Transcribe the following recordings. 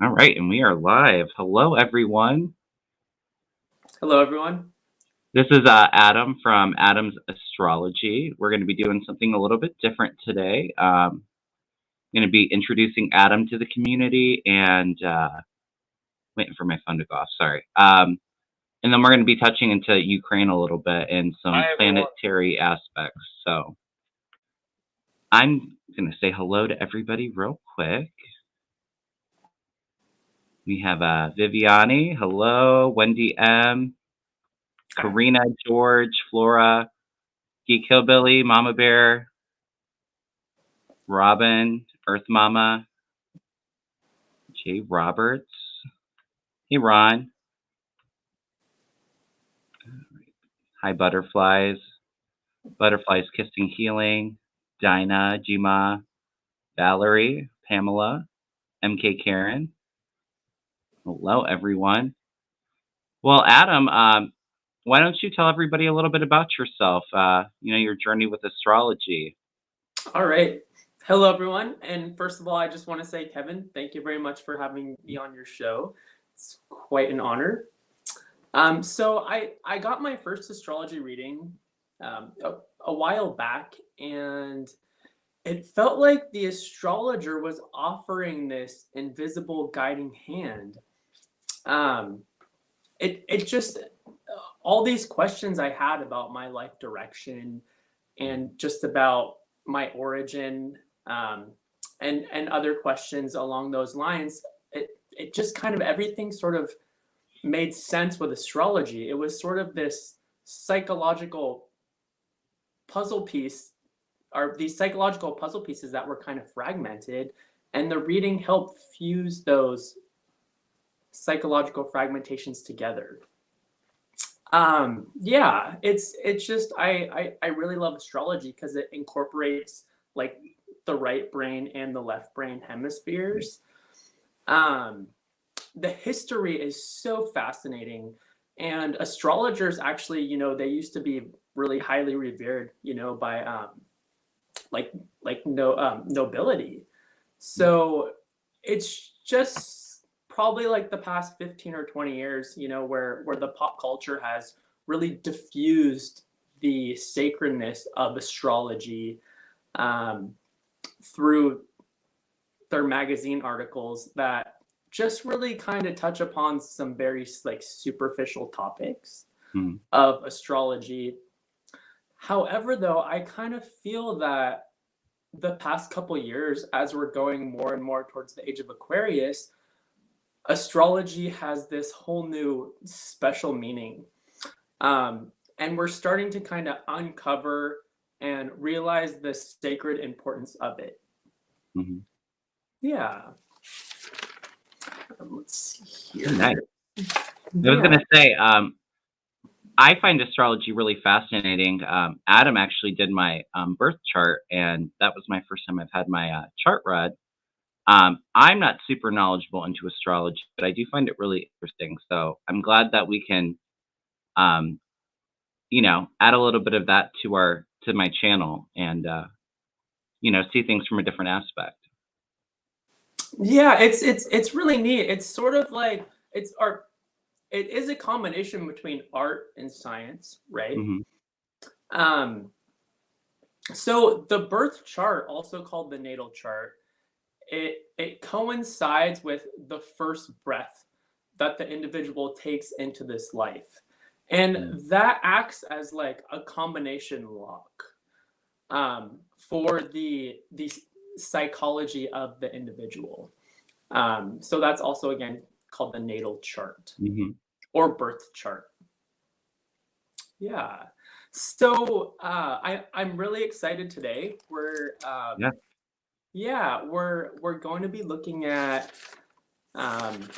All right, and we are live. Hello, everyone. Hello, everyone. This is Adam from Adam's Astrology. We're going to be doing something a little bit different today. I'm going to be introducing Adam to the community and waiting for my phone to go off. Sorry. And then we're going to be touching into Ukraine a little bit and some Hi, everyone. planetary aspects. So I'm going to say hello to everybody real quick. We have Viviani. Hello. Wendy M. Karina, George, Flora, Geek Hillbilly, Mama Bear, Robin, Earth Mama, Jay Roberts. Hey, Ron. Hi, Butterflies. Butterflies Kissing Healing, Dinah, Jima, Valerie, Pamela, MK Karen. Hello, everyone. Well, Adam, why don't you tell everybody a little bit about yourself? Your journey with astrology. All right. Hello, everyone. And first of all, I just want to say, Kevin, thank you very much for having me on your show. It's quite an honor. So I got my first astrology reading a while back, and it felt like the astrologer was offering this invisible guiding hand. Um, it just all these questions I had about my life direction and just about my origin, um, and other questions along those lines. It just kind of everything sort of made sense with astrology. It was sort of this psychological puzzle piece, or these psychological puzzle pieces that were kind of fragmented, and the reading helped fuse those psychological fragmentations together. Yeah, it's just I really love astrology because it incorporates like the right brain and the left brain hemispheres. Um, the history is so fascinating, and astrologers actually, they used to be really highly revered, by like no nobility. So it's just probably like the past 15 or 20 years, where the pop culture has really diffused the sacredness of astrology, um, through their magazine articles that just really kind of touch upon some very like superficial topics Hmm. of astrology. However, though, I kind of feel that the past couple years, as we're going more and more towards the age of Aquarius, astrology has this whole new special meaning. And we're starting to kind of uncover and realize the sacred importance of it. Hmm. Yeah. Let's see here. Nice. I was Yeah. going to say, I find astrology really fascinating. Adam actually did my birth chart, and that was my first time I've had my chart read. I'm not super knowledgeable into astrology, but I do find it really interesting. So I'm glad that we can, um, add a little bit of that to my channel and see things from a different aspect. Yeah, it's really neat. It's sort of like it's art. It is a combination between art and science, right? Hmm. Um, so the birth chart, also called the natal chart, it coincides with the first breath that the individual takes into this life, and that acts as like a combination lock, for the psychology of the individual. So that's also again called the natal chart Hmm. or birth chart. Yeah. So I'm really excited today. Yeah. We're going to be looking at um,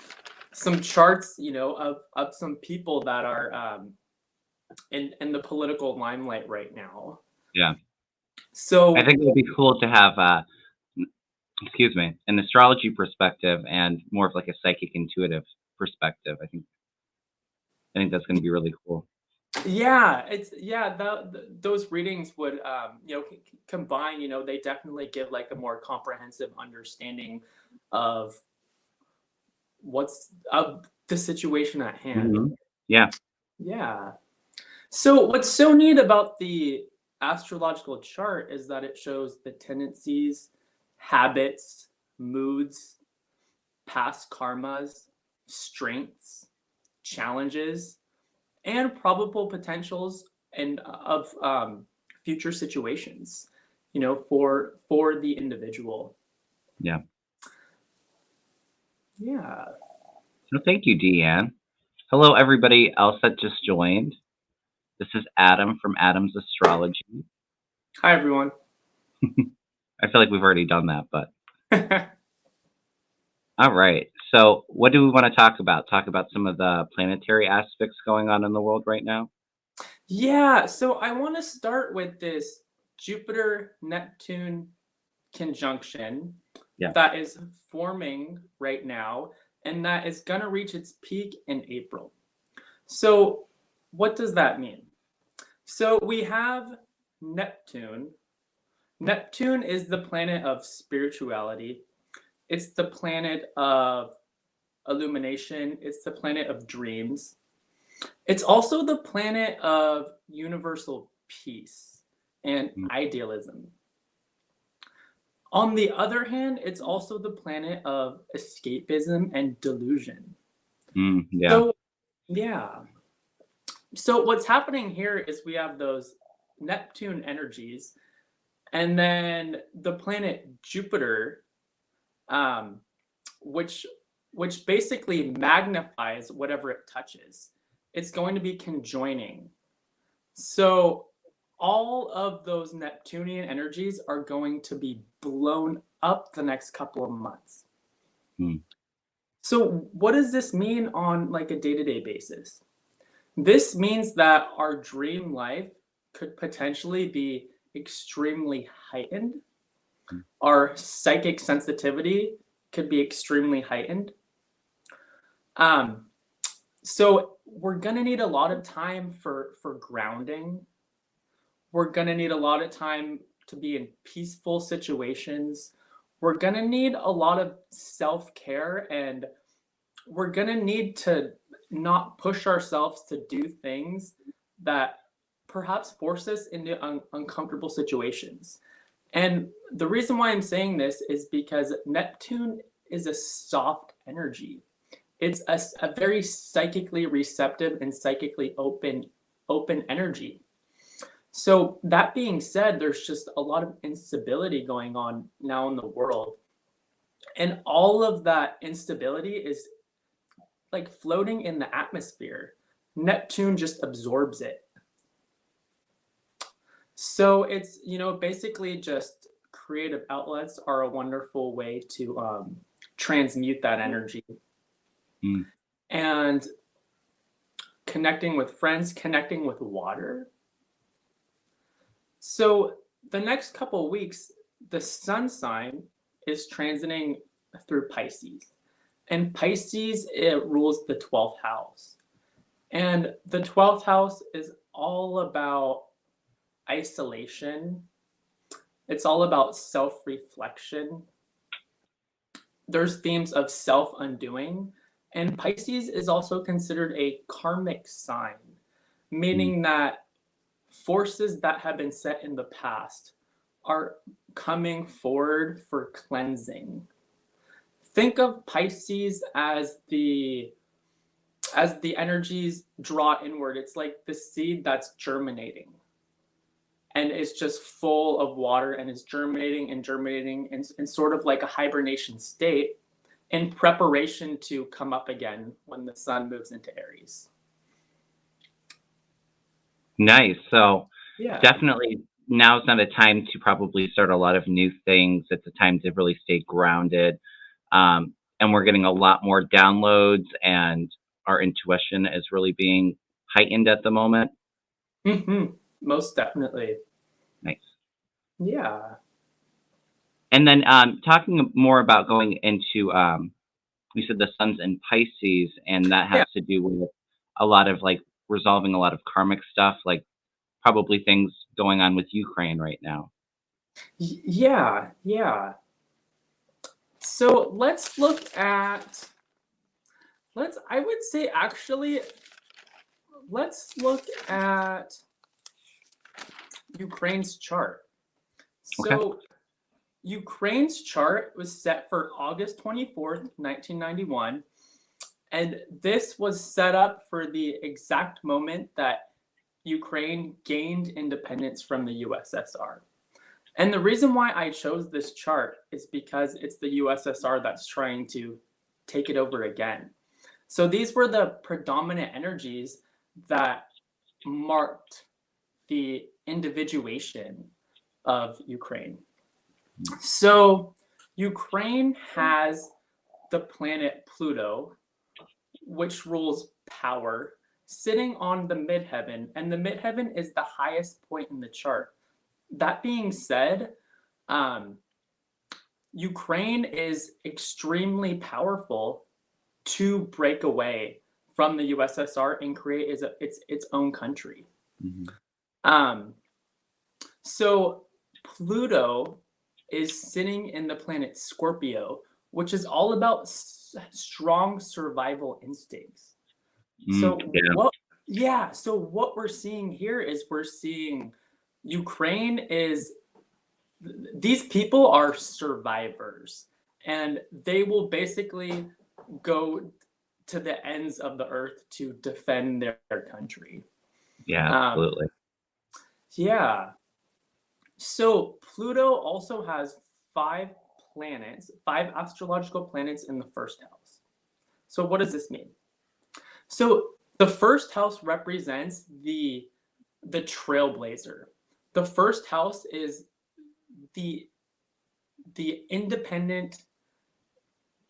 some charts, of some people that are in the political limelight right now. Yeah. I So think it would be cool to have, excuse me, an astrology perspective and more of like a psychic intuitive perspective. I think that's going to be really cool. yeah, those readings would combine. They definitely give like a more comprehensive understanding of what's the situation at hand. Mhm. Yeah. Yeah. So what's so neat about the astrological chart is that it shows the tendencies, habits, moods, past karmas, strengths, challenges, and probable potentials and of future situations, for the individual. Yeah. Yeah. So thank you, Deanne. Hello, everybody else that just joined. This is Adam from Adam's Astrology. Hi, everyone. I feel like we've already done that, but all right. So what do we want to talk about? Talk about some of the planetary aspects going on in the world right now? Yeah, so I want to start with this Jupiter Neptune conjunction Yeah. that is forming right now, and that is going to reach its peak in April. So, what does that mean? So, we have Neptune. Neptune is the planet of spirituality, it's the planet of illumination, it's the planet of dreams. It's also the planet of universal peace and Mm, idealism. On the other hand, it's also the planet of escapism and delusion. yeah. So, yeah. So, what's happening here is we have those Neptune energies, and then the planet Jupiter, um, which which basically magnifies whatever it touches. It's going to be conjoining. So all of those Neptunian energies are going to be blown up the next couple of months. Mm, So what does this mean on like a day-to-day basis? This means that our dream life could potentially be extremely heightened. mm, Our psychic sensitivity could be extremely heightened. Um, so we're gonna need a lot of time for grounding. We're gonna need a lot of time to be in peaceful situations. We're gonna need a lot of self-care, and we're gonna need to not push ourselves to do things that perhaps force us into uncomfortable situations. And the reason why I'm saying this is because Neptune is a soft energy. It's a very psychically receptive and psychically open energy. So that being said, there's just a lot of instability going on now in the world. And all of that instability is like floating in the atmosphere. Neptune just absorbs it. So it's, basically just creative outlets are a wonderful way to transmute that energy. mm, And connecting with friends, connecting with water. So the next couple of weeks, the sun sign is transiting through Pisces. And Pisces, it rules the 12th house. And the 12th house is all about isolation. It's all about self-reflection. There's themes of self-undoing. And Pisces is also considered a karmic sign, mm, meaning that forces that have been set in the past are coming forward for cleansing. Think of Pisces as the energies draw inward. It's like the seed that's germinating and it's just full of water and is germinating and germinating in sort of like a hibernation state in preparation to come up again when the sun moves into Aries. nice. So Yeah. definitely now's not a time to probably start a lot of new things. It's a time to really stay grounded. And we're getting a lot more downloads, and our intuition is really being heightened at the moment. Most definitely. Nice. Yeah. And then talking more about going into, you said the sun's in Pisces, and that has Yeah. to do with a lot of like resolving a lot of karmic stuff, like probably things going on with Ukraine right now. Yeah. Yeah. So let's look at I would say actually, let's look at Ukraine's chart. Okay. So Ukraine's chart was set for August 24th, 1991. And this was set up for the exact moment that Ukraine gained independence from the USSR. And the reason why I chose this chart is because it's the USSR that's trying to take it over again. So these were the predominant energies that marked the individuation of Ukraine. So Ukraine has the planet Pluto, which rules power, sitting on the midheaven, and the midheaven is the highest point in the chart. That being said, Ukraine is extremely powerful to break away from the USSR and create its own country. Mhm. So Pluto is sitting in the planet Scorpio, which is all about strong survival instincts. So Yeah. what we're seeing here is we're seeing Ukraine is these people are survivors, and they will basically go to the ends of the earth to defend their country. Yeah, Um, absolutely. yeah. So Pluto also has 5 planets, 5 astrological planets in the first house. So what does this mean? So the first house represents the trailblazer. The first house is the independent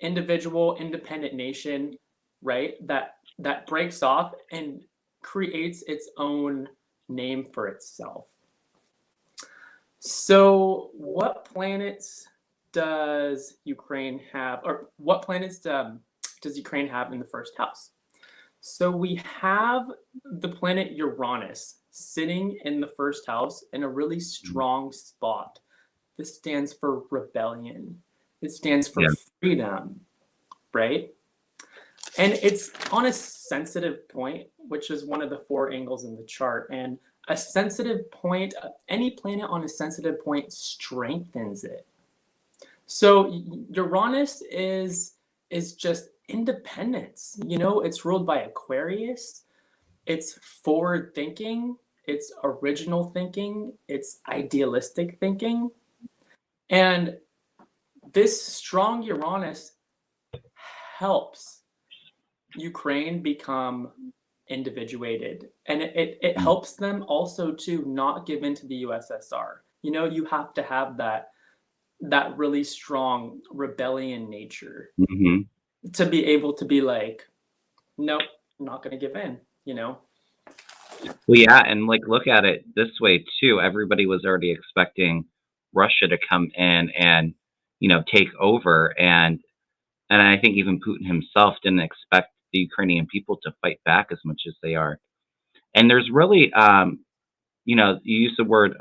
individual, independent nation, right? That breaks off and creates its own name for itself. So, what planets does Ukraine have, or what planets does Ukraine have in the first house? So, we have the planet Uranus sitting in the first house in a really Mhm. strong spot. This stands for rebellion, it stands for Yeah. freedom, right? And it's on a sensitive point, which is one of the 4 angles in the chart. And a sensitive point, any planet on a sensitive point strengthens it. So Uranus is just independence. You know, it's ruled by Aquarius. It's forward thinking, it's original thinking, it's idealistic thinking. And this strong Uranus helps Ukraine become individuated, and it Mm. helps them also to not give in to the USSR. You know, you have to have that really strong rebellion nature Mhm. to be able to be like, nope, I'm not going to give in. You know. Well, yeah, and, like, look at it this way too, everybody was already expecting Russia to come in and, take over, and I think even Putin himself didn't expect the Ukrainian people to fight back as much as they are. And there's really, you use the word,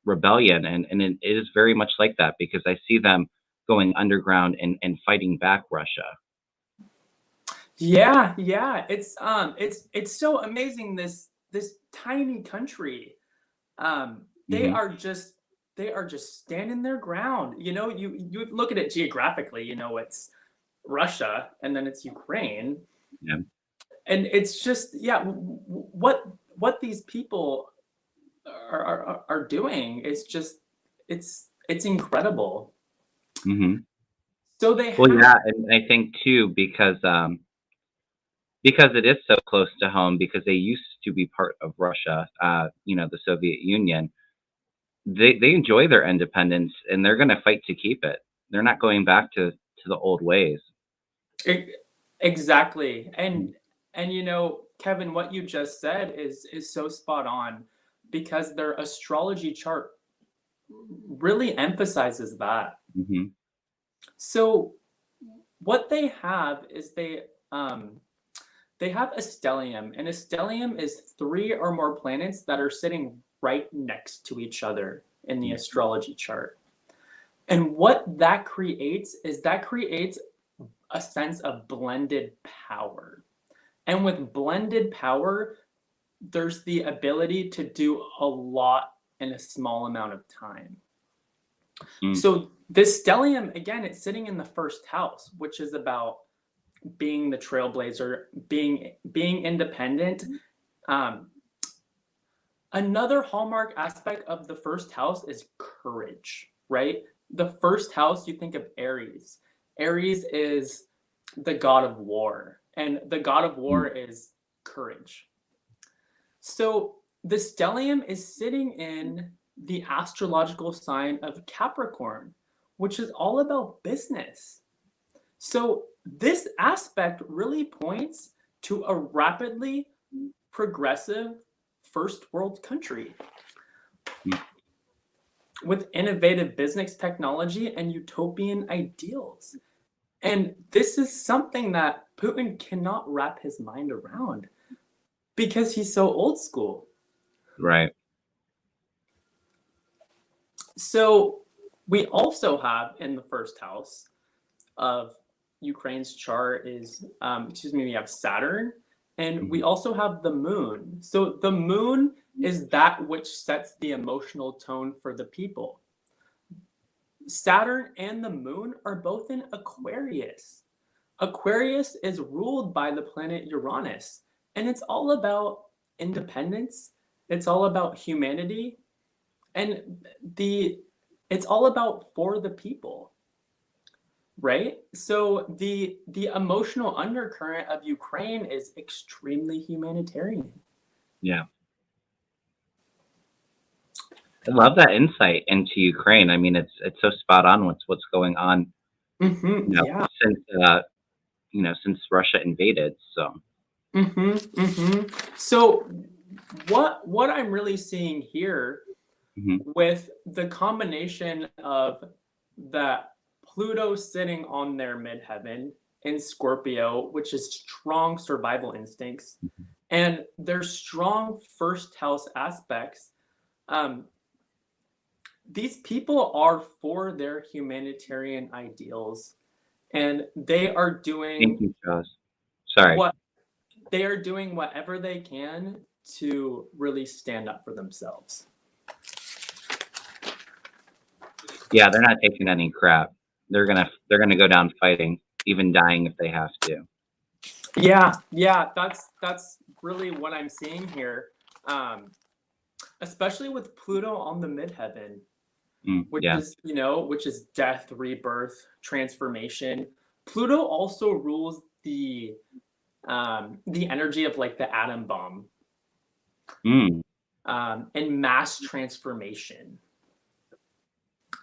rebellion, and it is very much like that because I see them going underground and fighting back Russia. Yeah, yeah. It's so amazing. This tiny country. They Mhm. are just standing their ground. You know, you look at it geographically. You know, it's Russia and then it's Ukraine, Yeah. and it's just what these people are doing is just it's incredible. Mhm. So they Well, have yeah, and I think too because it is so close to home, because they used to be part of Russia, the Soviet Union, they enjoy their independence, and they're gonna fight to keep it. They're not going back to the old ways. e- exactly, Mm. and you know, Kevin, what you just said is so spot on because their astrology chart really emphasizes that. Mhm. So what they have is they have a stellium, and a stellium is 3 or more planets that are sitting right next to each other in the Mm. astrology chart. And what that creates is a sense of blended power. And with blended power, there's the ability to do a lot in a small amount of time. Mm. So this stellium, again, it's sitting in the first house, which is about being the trailblazer, being independent. Another hallmark aspect of the first house is courage, right? The first house, you think of Aries. Aries is the god of war, and the god of war is courage. So the stellium is sitting in the astrological sign of Capricorn, which is all about business. So this aspect really points to a rapidly progressive first world country with innovative business technology and utopian ideals. And this is something that Putin cannot wrap his mind around because he's so old school. Right. So we also have in the first house of Ukraine's chart is, we have Saturn, and we also have the moon. So the moon is that which sets the emotional tone for the people. Saturn and the moon are both in Aquarius. Aquarius is ruled by the planet Uranus, and it's all about independence. It's all about humanity, and it's all about for the people, right? So the emotional undercurrent of Ukraine is extremely humanitarian. Yeah. I love that insight into Ukraine. I mean, it's so spot on with what's going on, Yeah. since Russia invaded. So So what I'm really seeing here mhm. with the combination of that Pluto sitting on their midheaven in Scorpio, which is strong survival instincts, and their strong first house aspects, these people are for their humanitarian ideals, and they are Thank doing you, Charles. Sorry. what they are doing whatever they can to really stand up for themselves. Yeah, they're not taking any crap. They're gonna go down fighting, even dying if they have to. Yeah, that's really what I'm seeing here, especially with Pluto on the midheaven, which Yeah. is which is death, rebirth, transformation. Pluto also rules the energy of like the atom bomb, Mm, and mass transformation.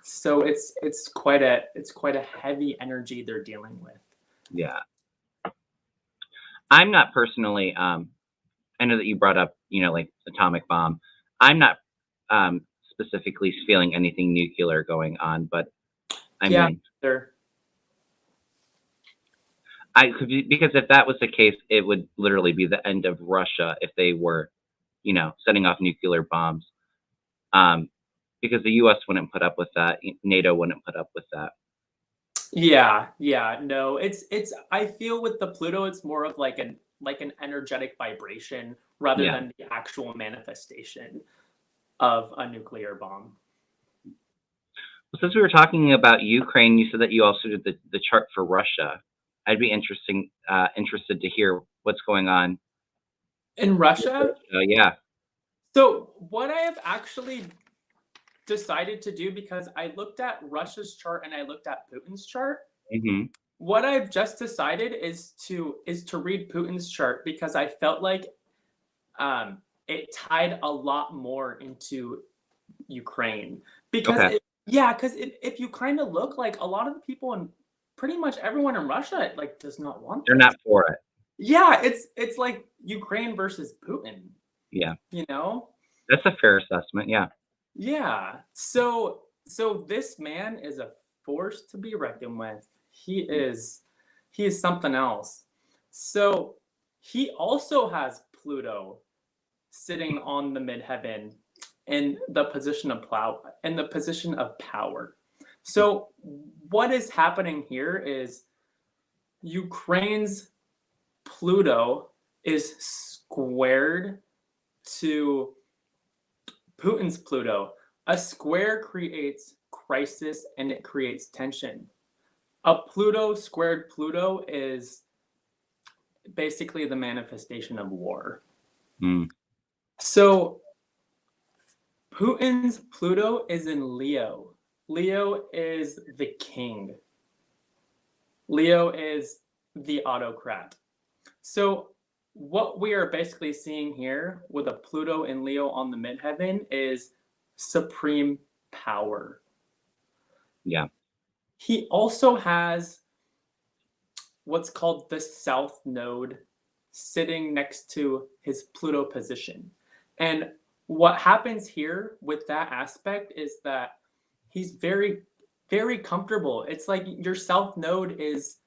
So it's quite a heavy energy they're dealing with. yeah. I'm not personally. I know that you brought up, like atomic bomb. I'm not specifically feeling anything nuclear going on, but I Yeah, mean, they're I could be, because if that was the case, it would literally be the end of Russia if they were, setting off nuclear bombs. Um, because the U.S. wouldn't put up with that. NATO wouldn't put up with that. yeah, no, it's I feel with the Pluto, it's more of like an energetic vibration rather Yeah. than the actual manifestation of a nuclear bomb. Since we were talking about Ukraine, you said that you also did the chart for Russia. I'd be interested to hear what's going on In with Russia, Russia. Yeah. so what I have actually decided to do, because I looked at Russia's chart and I looked at Putin's chart, Hmm. what I've just decided is to read Putin's chart because I felt like it tied a lot more into Ukraine. Because Okay. because if you kind of look, like a lot of the people and pretty much everyone in Russia like does not want They're this. not for it. Yeah, it's like Ukraine versus Putin, Yeah. you know? That's a fair assessment. Yeah. Yeah. So this man is a force to be reckoned with. He is something else. So he also has Pluto sitting on the midheaven in the position of power. So what is happening here is Ukraine's Pluto is squared to Putin's Pluto. A square creates crisis and it creates tension. A Pluto squared Pluto is basically the manifestation of war. Mm. So Putin's Pluto is in Leo. Leo is the king. Leo is the autocrat. So what we are basically seeing here with a Pluto and Leo on the midheaven is supreme power. Yeah. He also has what's called the South Node sitting next to his Pluto position. And what happens here with that aspect is that he's very, very comfortable. It's like your South Node is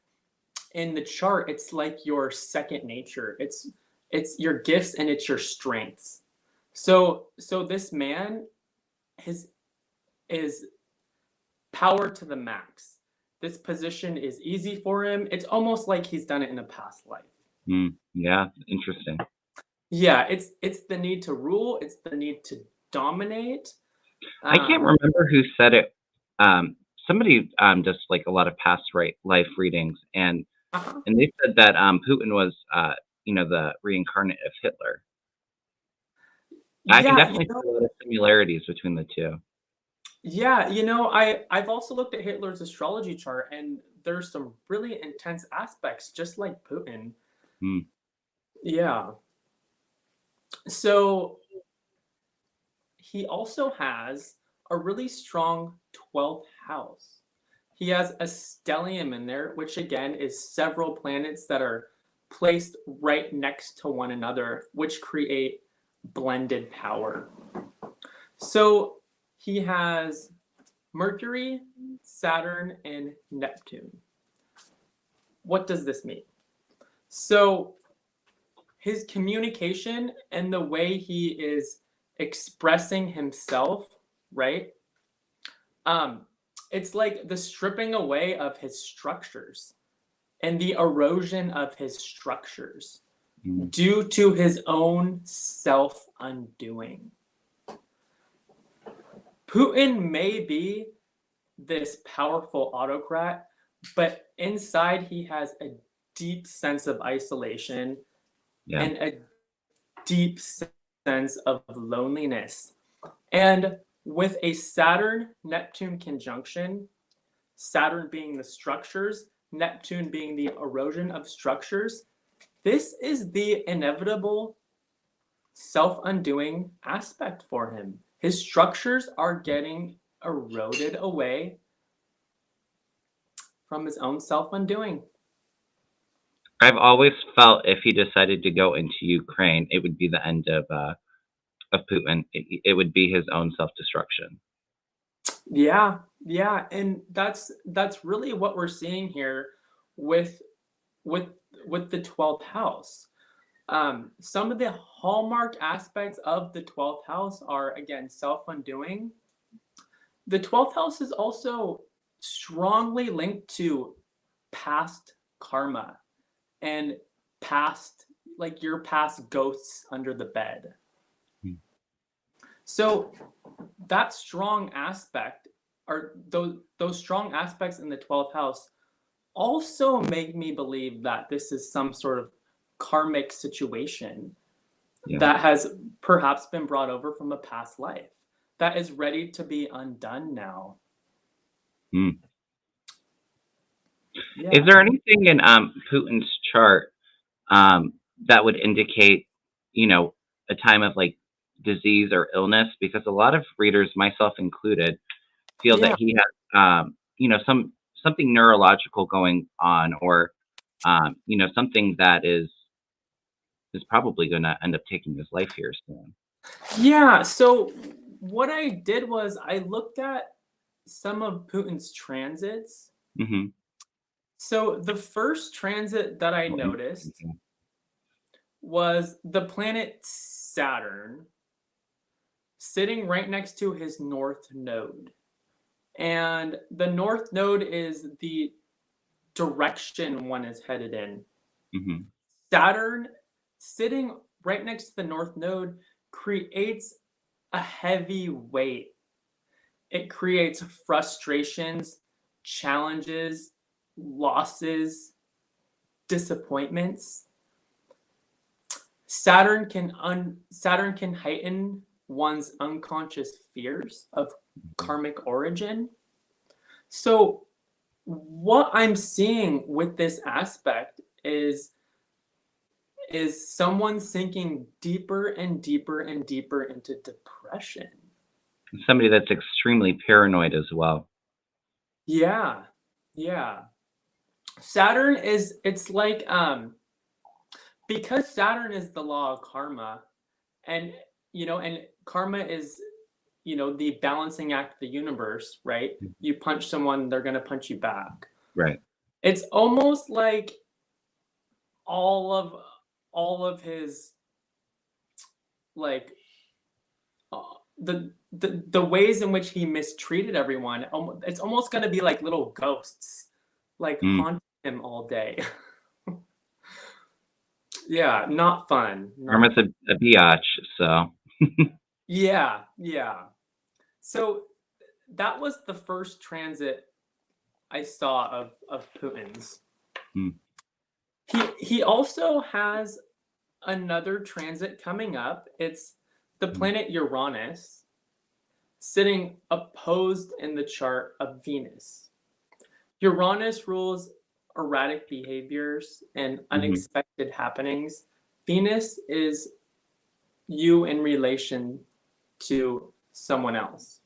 in the chart, it's like your second nature. It's your gifts and it's your strengths. So this man is power to the max. This position is easy for him. It's almost like he's done it in a past life. Yeah, interesting. Yeah, it's the need to rule, it's the need to dominate. I can't remember who said it. Somebody does like a lot of past life readings, and Uh-huh. they said that Putin was, the reincarnate of Hitler. I can Yeah, definitely see a lot of similarities between the two. yeah, I've also looked at Hitler's astrology chart, and there's some really intense aspects, just like Putin. Mm. Yeah. So he also has a really strong 12th house. He has a stellium in there, which again is several planets that are placed right next to one another, which create blended power. So he has Mercury, Saturn, and Neptune. What does this mean? So his communication and the way he is expressing himself, right? It's like the stripping away of his structures and the erosion of his structures Mm. due to his own self undoing. Putin may be this powerful autocrat, but inside he has a deep sense of isolation Yeah. and a deep sense of loneliness. And with a Saturn Neptune conjunction, Saturn being the structures, Neptune being the erosion of structures, this is the inevitable self undoing aspect for him. His structures are getting eroded away from his own self undoing. I've always felt if he decided to go into Ukraine, it would be the end of Putin. It would be his own self destruction. Yeah, yeah, and that's really what we're seeing here with with with the 12th house. Some of the hallmark aspects of the 12th house are again self-undoing. The 12th house is also strongly linked to past karma and past like your past ghosts under the bed. Hmm. So that strong aspect or those strong aspects in the 12th house also make me believe that this is some sort of karmic situation Yeah. that has perhaps been brought over from a past life that is ready to be undone now. Mm. Yeah. Is there anything in Putin's chart that would indicate, a time of like disease or illness? Because a lot of readers, myself included, feel Yeah. that he has, something neurological going on, or something that is probably going to end up taking his life here soon. Yeah. So what I did was I looked at some of Putin's transits. Mm-hmm. So the first transit that I noticed was the planet Saturn sitting right next to his north node. And the north node is the direction one is headed in. Mhm. Saturn sitting right next to the North Node creates a heavy weight. It creates frustrations, challenges, losses, disappointments. Saturn can heighten one's unconscious fears of Mhm. karmic origin. So what I'm seeing with this aspect is someone sinking deeper and deeper and deeper into depression. Somebody that's extremely paranoid as well. Yeah. Yeah. Saturn is it's like because Saturn is the law of karma and and karma is the balancing act of the universe, right? Mhm. You punch someone, they're going to punch you back. Right. It's almost like all of all of his like uh, the ways in which he mistreated everyone, it's almost going to be like little ghosts like Mm. haunting him all day. Yeah, not fun. Not Karma's fun. a biatch, so. Yeah, yeah. So that was the first transit I saw of Putin's. Mm. He also has another transit coming up. It's the Mm. planet Uranus sitting opposed in the chart of Venus. Uranus rules erratic behaviors and Mhm. unexpected happenings. Venus is you in relation to someone else.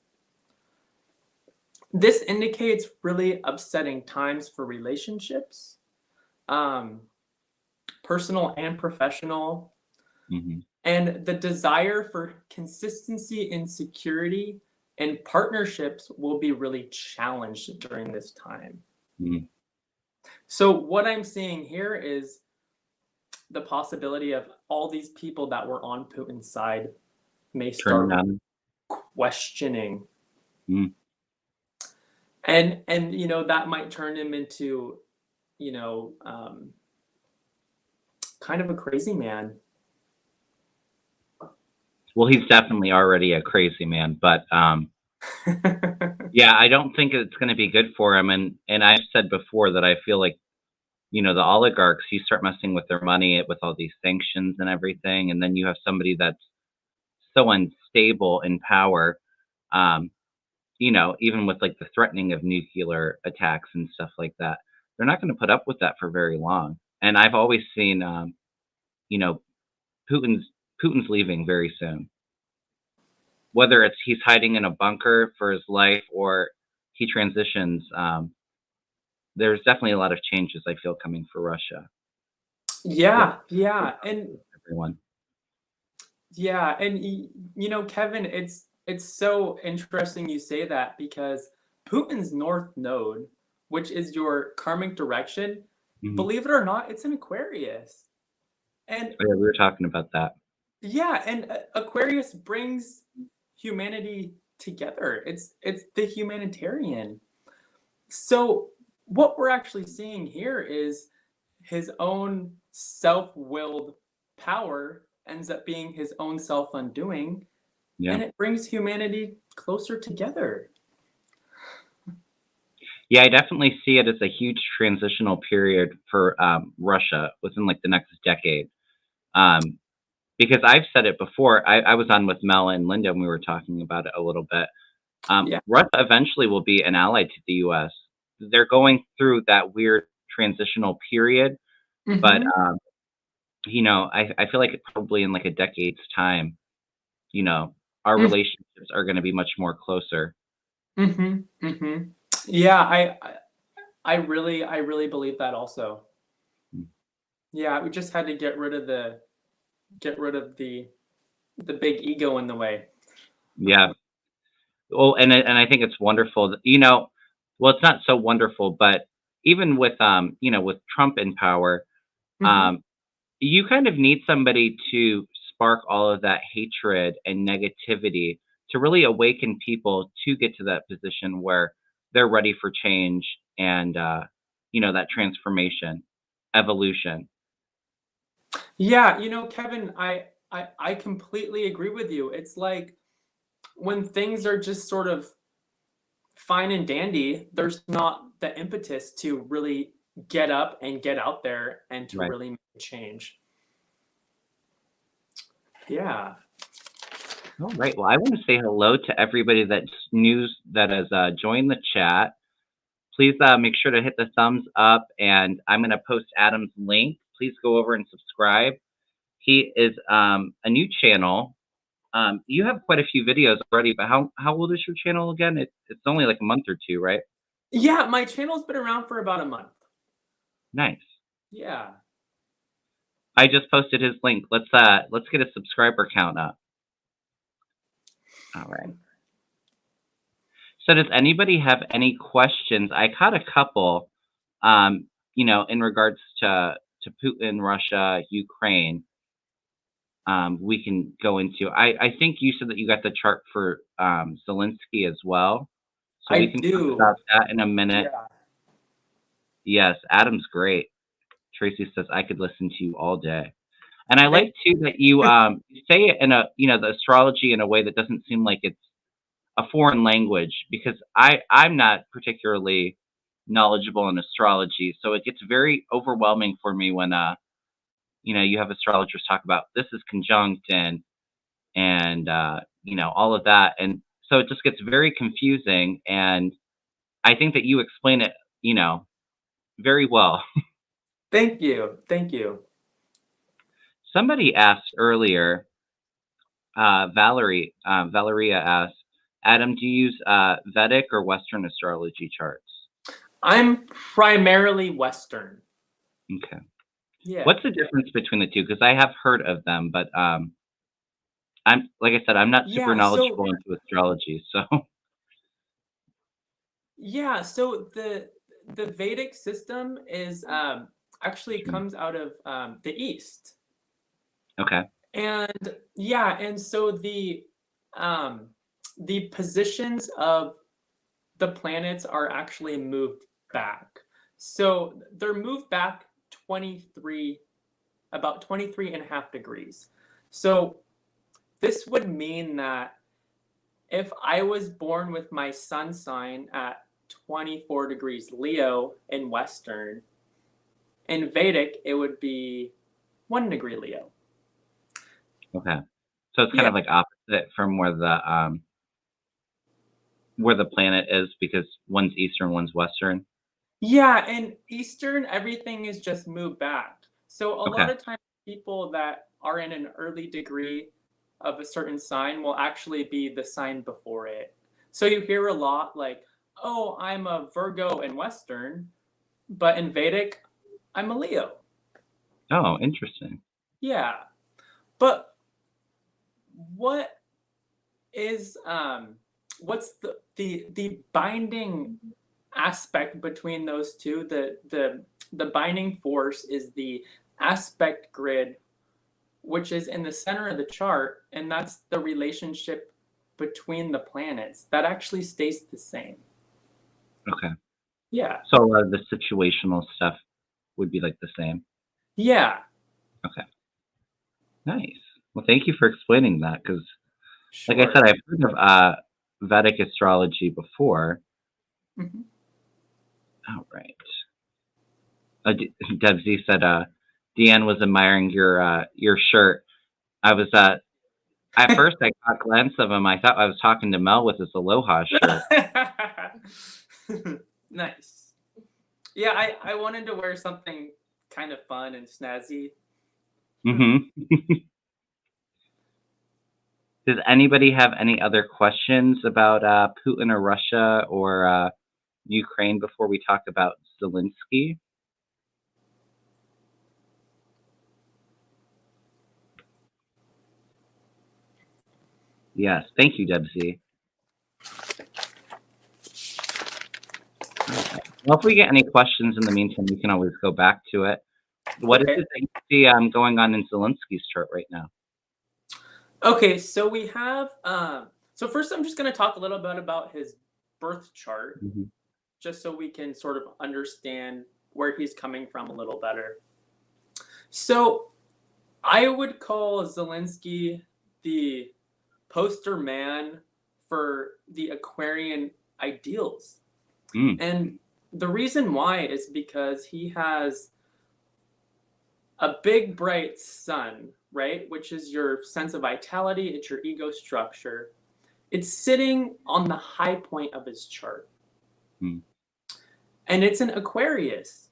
This indicates really upsetting times for relationships, um, personal and professional, Mhm. and the desire for consistency and security and partnerships will be really challenged during this time. Mhm. So, what I'm seeing here is the possibility of all these people that were on Putin's side may Turning start on. questioning, Mm. and that might turn him into you know um, kind of a crazy man. Well, he's definitely already a crazy man, but, yeah, I don't think it's gonna be good for him, and I've said before that I feel like, the oligarchs, you start messing with their money with all these sanctions and everything, and then you have somebody that's so unstable in power, um, even with, like, the threatening of nuclear attacks and stuff like that, they're not gonna put up with that for very long, and I've always seen, you know, Putin's leaving very soon. Whether it's he's hiding in a bunker for his life or he transitions, there's definitely a lot of changes I feel coming for Russia. With Yeah, with yeah, and everyone. yeah, and Kevin, it's so interesting you say that because Putin's North Node, which is your karmic direction, Mhm. believe it or not, it's in Aquarius. And Oh, yeah, we were talking about that. yeah, and Aquarius brings humanity together. It's the humanitarian. So what we're actually seeing here is his own self-willed power ends up being his own self-undoing, Yeah. and it brings humanity closer together. Yeah, I definitely see it as a huge transitional period for, Russia within, like, the next decade, um, because I've said it before. I was on with Mel and Linda, and we were talking about it a little bit. Yeah. Russia eventually will be an ally to the US. They're going through that weird transitional period, but, Mhm. I feel like it probably in, like, a decade's time, you know, our Mm, relationships are gonna be much more closer. mhm. Mhm. Yeah, I really believe that also. Mm. Yeah, we just had to get rid of the big ego in the way. Yeah. Well, and I think it's wonderful that well, it's not so wonderful, but even with, with Trump in power, Mhm. um, you kind of need somebody to spark all of that hatred and negativity to really awaken people to get to that position where they're ready for change and, that transformation, evolution. Yeah, Kevin, I completely agree with you. It's like when things are just sort of fine and dandy, there's not the impetus to really get up and get out there and to Right. really make a change. Yeah. All right. Well, I want to say hello to everybody that's new that has joined the chat. Please make sure to hit the thumbs up, and I'm going to post Adam's link. Please go over and subscribe. He is a new channel. You have quite a few videos already, but how old is your channel again? It's only like a month or two, right? Yeah, my channel's been around for about a month. Nice. Yeah. I just posted his link. Let's get a subscriber count up. All right. So does anybody have any questions? I caught a couple, in regards to Putin, Russia, Ukraine. We can go into. I think you said that you got the chart for Zelenskyy as well, so I we can talk do. about that in a minute. Yeah. Yes, Adam's great. Tracy says I could listen to you all day, and I Thank like too that you say it in the astrology in a way that doesn't seem like it's a foreign language, because I'm not particularly knowledgeable in astrology, so it gets very overwhelming for me when you have astrologers talk about this is conjunct and all of that, and so it just gets very confusing, and I think that you explain it very well. Thank you. Thank you. Somebody asked earlier, Valeria asked, Adam, do you use Vedic or Western astrology charts? I'm primarily Western. Okay. Yeah. What's the difference between the two? Because I have heard of them, but I'm like I said, I'm not super Yeah, so knowledgeable into astrology. So yeah, so the Vedic system is actually comes out of the East. okay, And yeah, and so the positions of the planets are actually moved back. So they're moved back 23, about 23 and a half degrees. So this would mean that if I was born with my sun sign at 24 degrees Leo in Western, in Vedic, it would be 1 degree Leo. okay. So it's kind Yeah. of like opposite from where the planet is, because one's Eastern, one's Western. Yeah, in Eastern, everything is just moved back. So a Okay. lot of times, people that are in an early degree of a certain sign will actually be the sign before it. So you hear a lot like, oh, I'm a Virgo in Western, but in Vedic, I'm a Leo. Oh, interesting. Yeah. But what is what's the binding aspect between those two? The binding force is the aspect grid, which is in the center of the chart, and that's the relationship between the planets. That actually stays the same. Okay. Yeah. So a lot of the situational stuff would be like the same. Yeah. Okay. Nice. Well, thank you for explaining that, because, like I Sure. said, I've heard of Vedic astrology before. Mhm. All right. Debsy said, Deanne was admiring your shirt. I was at first I caught a glance of him. I thought I was talking to Mel with his Aloha shirt. Nice. Yeah, I wanted to wear something kind of fun and snazzy. Mm-hmm. Does anybody have any other questions about Putin or Russia or Ukraine before we talk about Zelenskyy? Yes, thank you, Debsy. Okay. Well, if we get any questions in the meantime, we can always go back to it. What is Okay. it that you see going on in Zelensky's chart right now? Okay, so we have so first I'm just going to talk a little bit about his birth chart Mhm. just so we can sort of understand where he's coming from a little better. So I would call Zelenskyy the poster man for the Aquarian ideals. Mm. And the reason why is because he has a big, bright sun, right? Which is your sense of vitality, it's your ego structure. It's sitting on the high point of his chart. Mm. And it's an Aquarius.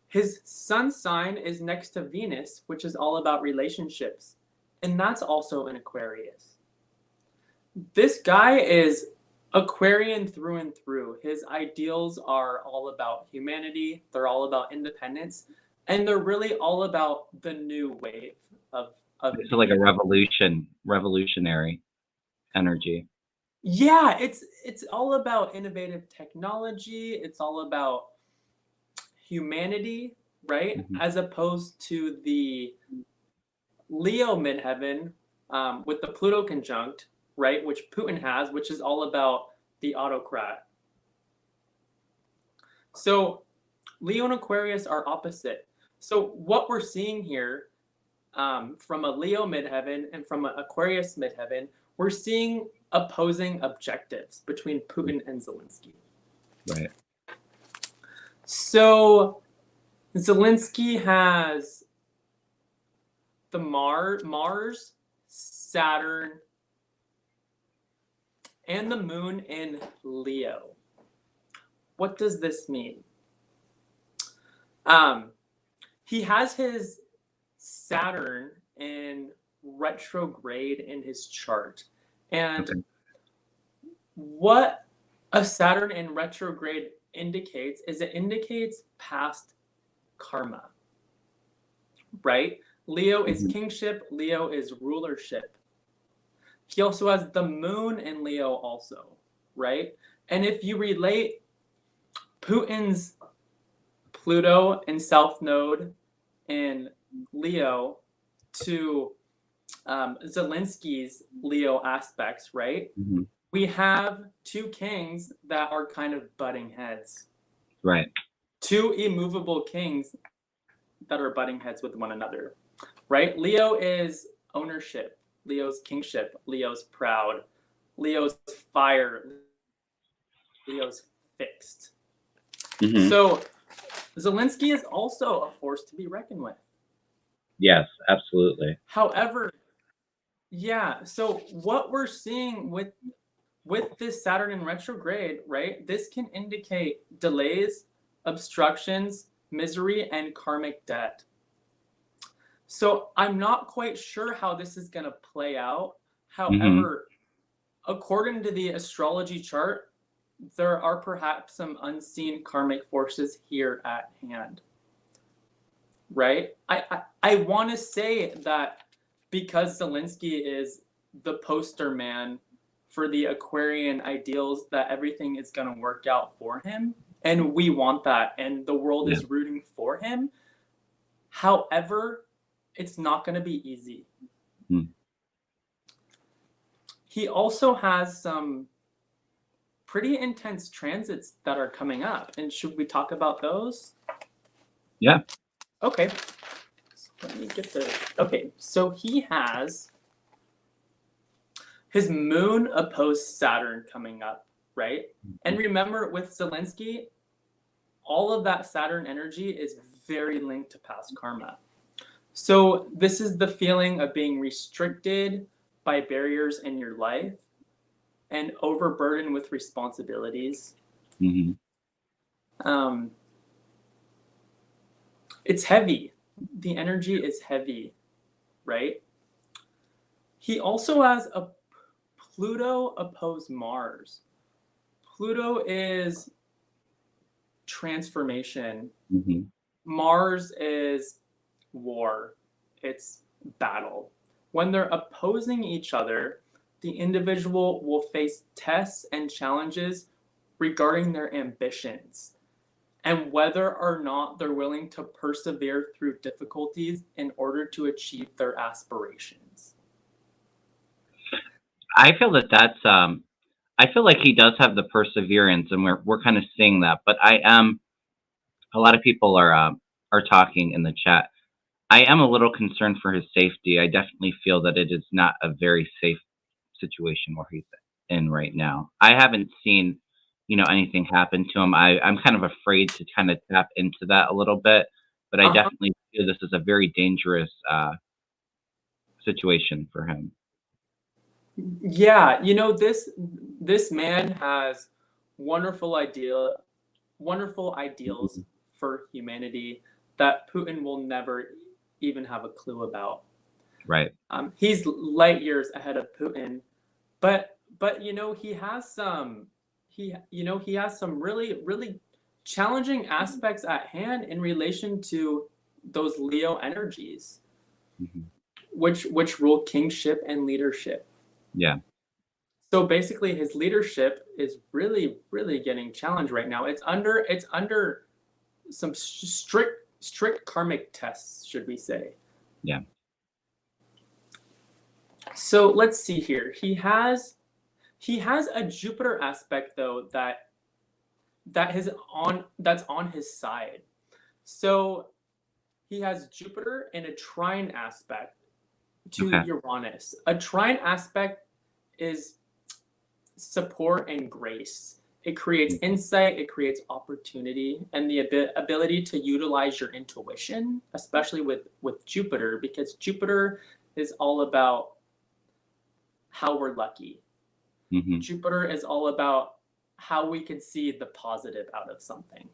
His sun sign is next to Venus, which is all about relationships. And that's also an Aquarius. This guy is Aquarian through and through. His ideals are all about humanity, they're all about independence, and they're really all about the new wave of It's like a revolutionary energy. Yeah, it's all about innovative technology, it's all about humanity, right? Mhm. As opposed to the Leo midheaven with the Pluto conjunct, right? Which Putin has, which is all about the autocrat. So Leo and Aquarius are opposite. So what we're seeing here from a Leo midheaven and from an Aquarius midheaven, we're seeing opposing objectives between Putin and Zelenskyy. Right. So Zelenskyy has the Mars, Saturn, and the moon in Leo. What does this mean? He has his Saturn in retrograde in his chart. And Okay. what a Saturn in retrograde indicates is it indicates past karma, right? Leo is Mhm. kingship, Leo is rulership. He also has the moon in Leo also, right? And if you relate Putin's Pluto and South Node in Leo to Zelenskyy's Leo aspects, right? Mhm. We have two kings that are kind of butting heads. Right. Two immovable kings that are butting heads with one another, right? Leo is ownership, Leo's kingship, Leo's proud, Leo's fire, Leo's fixed. Mhm. So Zelenskyy is also a force to be reckoned with. Yes, absolutely. However, yeah, so what we're seeing with this Saturn in retrograde, right? This can indicate delays, obstructions, misery, and karmic debt. So I'm not quite sure how this is going to play out. Mhm. However, according to the astrology chart, there are perhaps some unseen karmic forces here at hand. Right? I want to say that because Zelenskyy is the poster man for the Aquarian ideals, that everything is going to work out for him. And we want that. And the world Yeah. is rooting for him. However, it's not going to be easy. Mm. He also has some pretty intense transits that are coming up. And should we talk about those? Yeah. Okay. So let me get the. Okay. So he has his moon opposed Saturn coming up, right? And remember, with Zelenskyy, all of that Saturn energy is very linked to past karma. So this is the feeling of being restricted by barriers in your life and overburdened with responsibilities. Mhm. It's heavy. The energy is heavy, right? He also has a Pluto opposed Mars. Pluto is transformation. Mhm. Mars is war. It's battle. When they're opposing each other, the individual will face tests and challenges regarding their ambitions and whether or not they're willing to persevere through difficulties in order to achieve their aspirations. I feel that that's I feel like he does have the perseverance, and we're kind of seeing that. But I am a lot of people are talking in the chat. I am a little concerned for his safety. I definitely feel that it is not a very safe situation where he's in right now. I haven't seen, anything happen to him. I'm kind of afraid to kind of tap into that a little bit, but I Uh-huh. definitely feel this is a very dangerous situation for him. Yeah, this man has wonderful wonderful ideals Mhm. for humanity that Putin will never even have a clue about. Right. He's light years ahead of Putin, but he has some really challenging aspects at hand in relation to those Leo energies, Hmm. which rule kingship and leadership. Yeah. So basically, his leadership is really getting challenged right now. It's under some strict karmic tests, should we say? Yeah. So let's see here. He has a Jupiter aspect though that's on his side. So he has Jupiter in a trine aspect to Okay. Uranus. A trine aspect is support and grace. It creates Mhm. insight, it creates opportunity, and the ability to utilize your intuition, especially with Jupiter, because Jupiter is all about how we're lucky. Mhm. Jupiter is all about how we can see the positive out of something.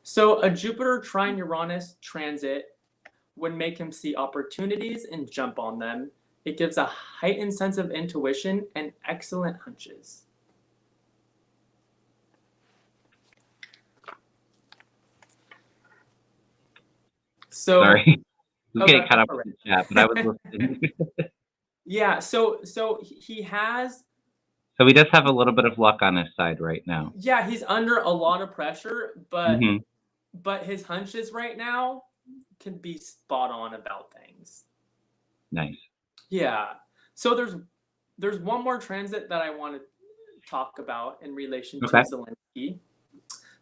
So a Jupiter trine Uranus transit would make him see opportunities and jump on them. It gives a heightened sense of intuition and excellent hunches. So, Sorry. I was oh, getting that's caught up all with right. the chat, but I was listening. Yeah, so he has, So he does have a little bit of luck on his side right now. yeah, he's under a lot of pressure, Mhm. but his hunches right now can be spot on about things. Nice. Yeah. So there's one more transit that I want to talk about in relation to Okay. Zelenskyy.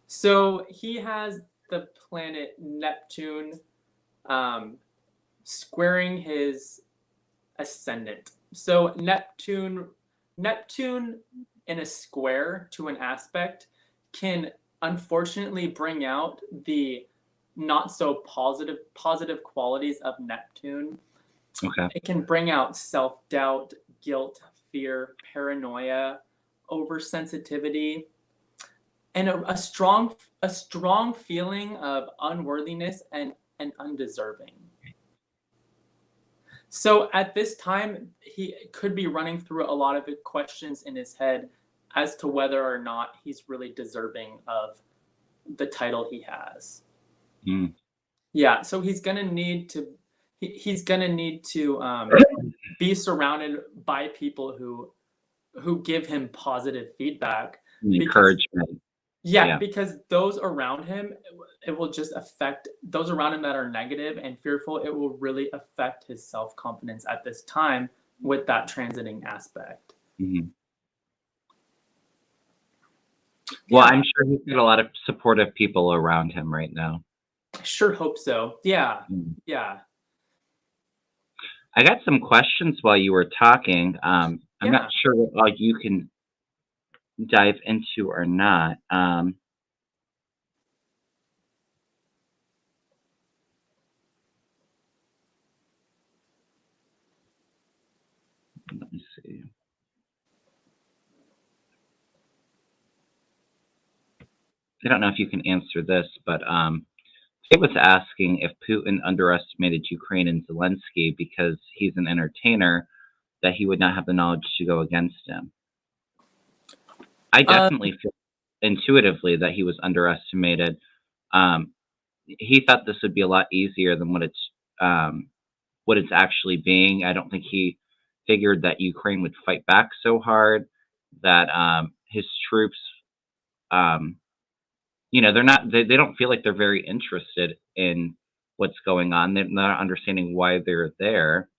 So he has the planet Neptune um, squaring his ascendant. So Neptune in a square to an aspect can unfortunately bring out the not so positive qualities of Neptune. Okay. It can bring out self-doubt, guilt, fear, paranoia, oversensitivity, and a strong feeling of unworthiness and undeserving. So at this time, he could be running through a lot of questions in his head as to whether or not he's really deserving of the title he has. Mm. Yeah, so he's gonna need to be surrounded by people who give him positive feedback, because Encouragement. yeah, Yeah. because those around him, it will just affect those around him that are negative and fearful. It will really affect his self confidence at this time with that transiting aspect. Mhm. Well, Yeah, I'm sure he's got a lot of supportive people around him right now. I sure hope so. Yeah, Mm. yeah, I got some questions while you were talking. I'm not yeah. sure what all you can dive into or not. Let me see. I don't know if you can answer this, but it was asking if Putin underestimated Ukraine and Zelensky because he's an entertainer, that he would not have the knowledge to go against him. I Uh, definitely feel intuitively that he was underestimated. Um, he thought this would be a lot easier than um, what it's actually being. I don't think he figured that Ukraine would fight back so hard, that his troops, um, they don't feel like they're very interested in what's going on. They're not understanding why they're there.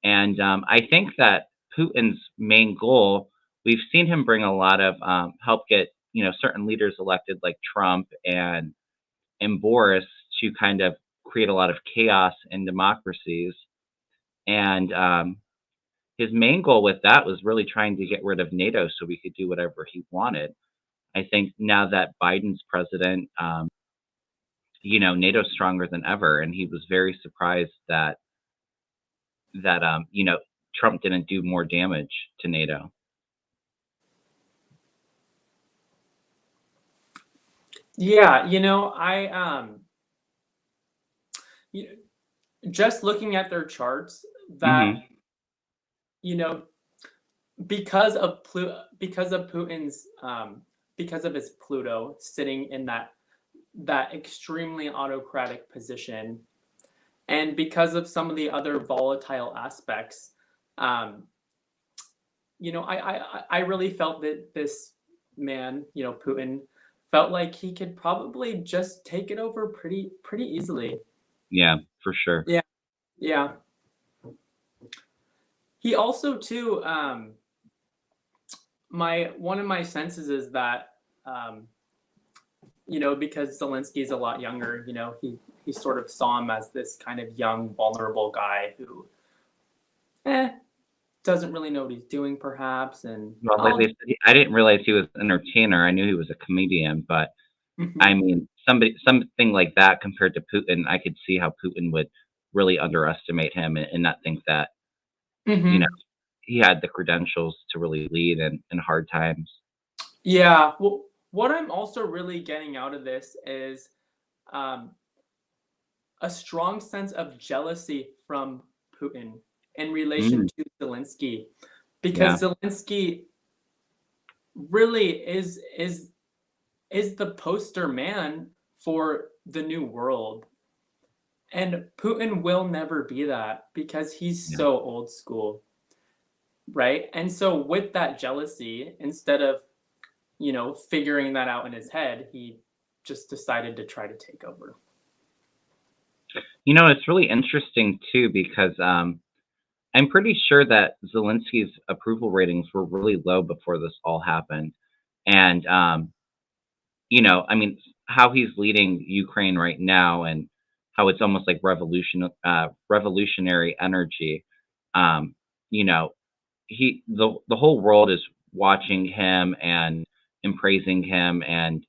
And I think that Putin's main goal, we've seen him bring a lot of help get certain leaders elected like Trump and and Boris to kind of create a lot of chaos in democracies. And his main goal with that was really trying to get rid of NATO so we could do whatever he wanted. I think now that Biden's president, NATO's stronger than ever, and he was very surprised that Trump didn't do more damage to NATO. Yeah, you just looking at their charts, that Hmm. you know because of Putin's because of his Pluto sitting in that extremely autocratic position, and because of some of the other volatile aspects, um, I really felt that this man, Putin, felt like he could probably just take it over pretty easily. Yeah, for sure. Yeah, yeah. He also too, my one of my senses is that, um, because Zelensky's a lot younger, he sort of saw him as this kind of young, vulnerable guy who, eh, doesn't really know what he's doing, perhaps, and Well, like I'll. they said, I didn't realize he was an entertainer. I knew he was a comedian, but I Mhm, mean, something like that compared to Putin, I could see how Putin would really underestimate him and not think that, you know, mhm. he had the credentials to really lead in hard times. Yeah. Well, what I'm also really getting out of this is, um, a strong sense of jealousy from Putin in relation Mm, to Zelensky, yeah, because Zelensky really is the poster man for the new world, and Putin will never be that because he's yeah. so old school, right? And so with that jealousy, instead of figuring that out in his head, he just decided to try to take over. It's really interesting too because I'm pretty sure that Zelensky's approval ratings were really low before this all happened, and I mean, how he's leading Ukraine right now and how it's almost like revolutionary energy. Um, you know, the whole world is watching him and praising him, and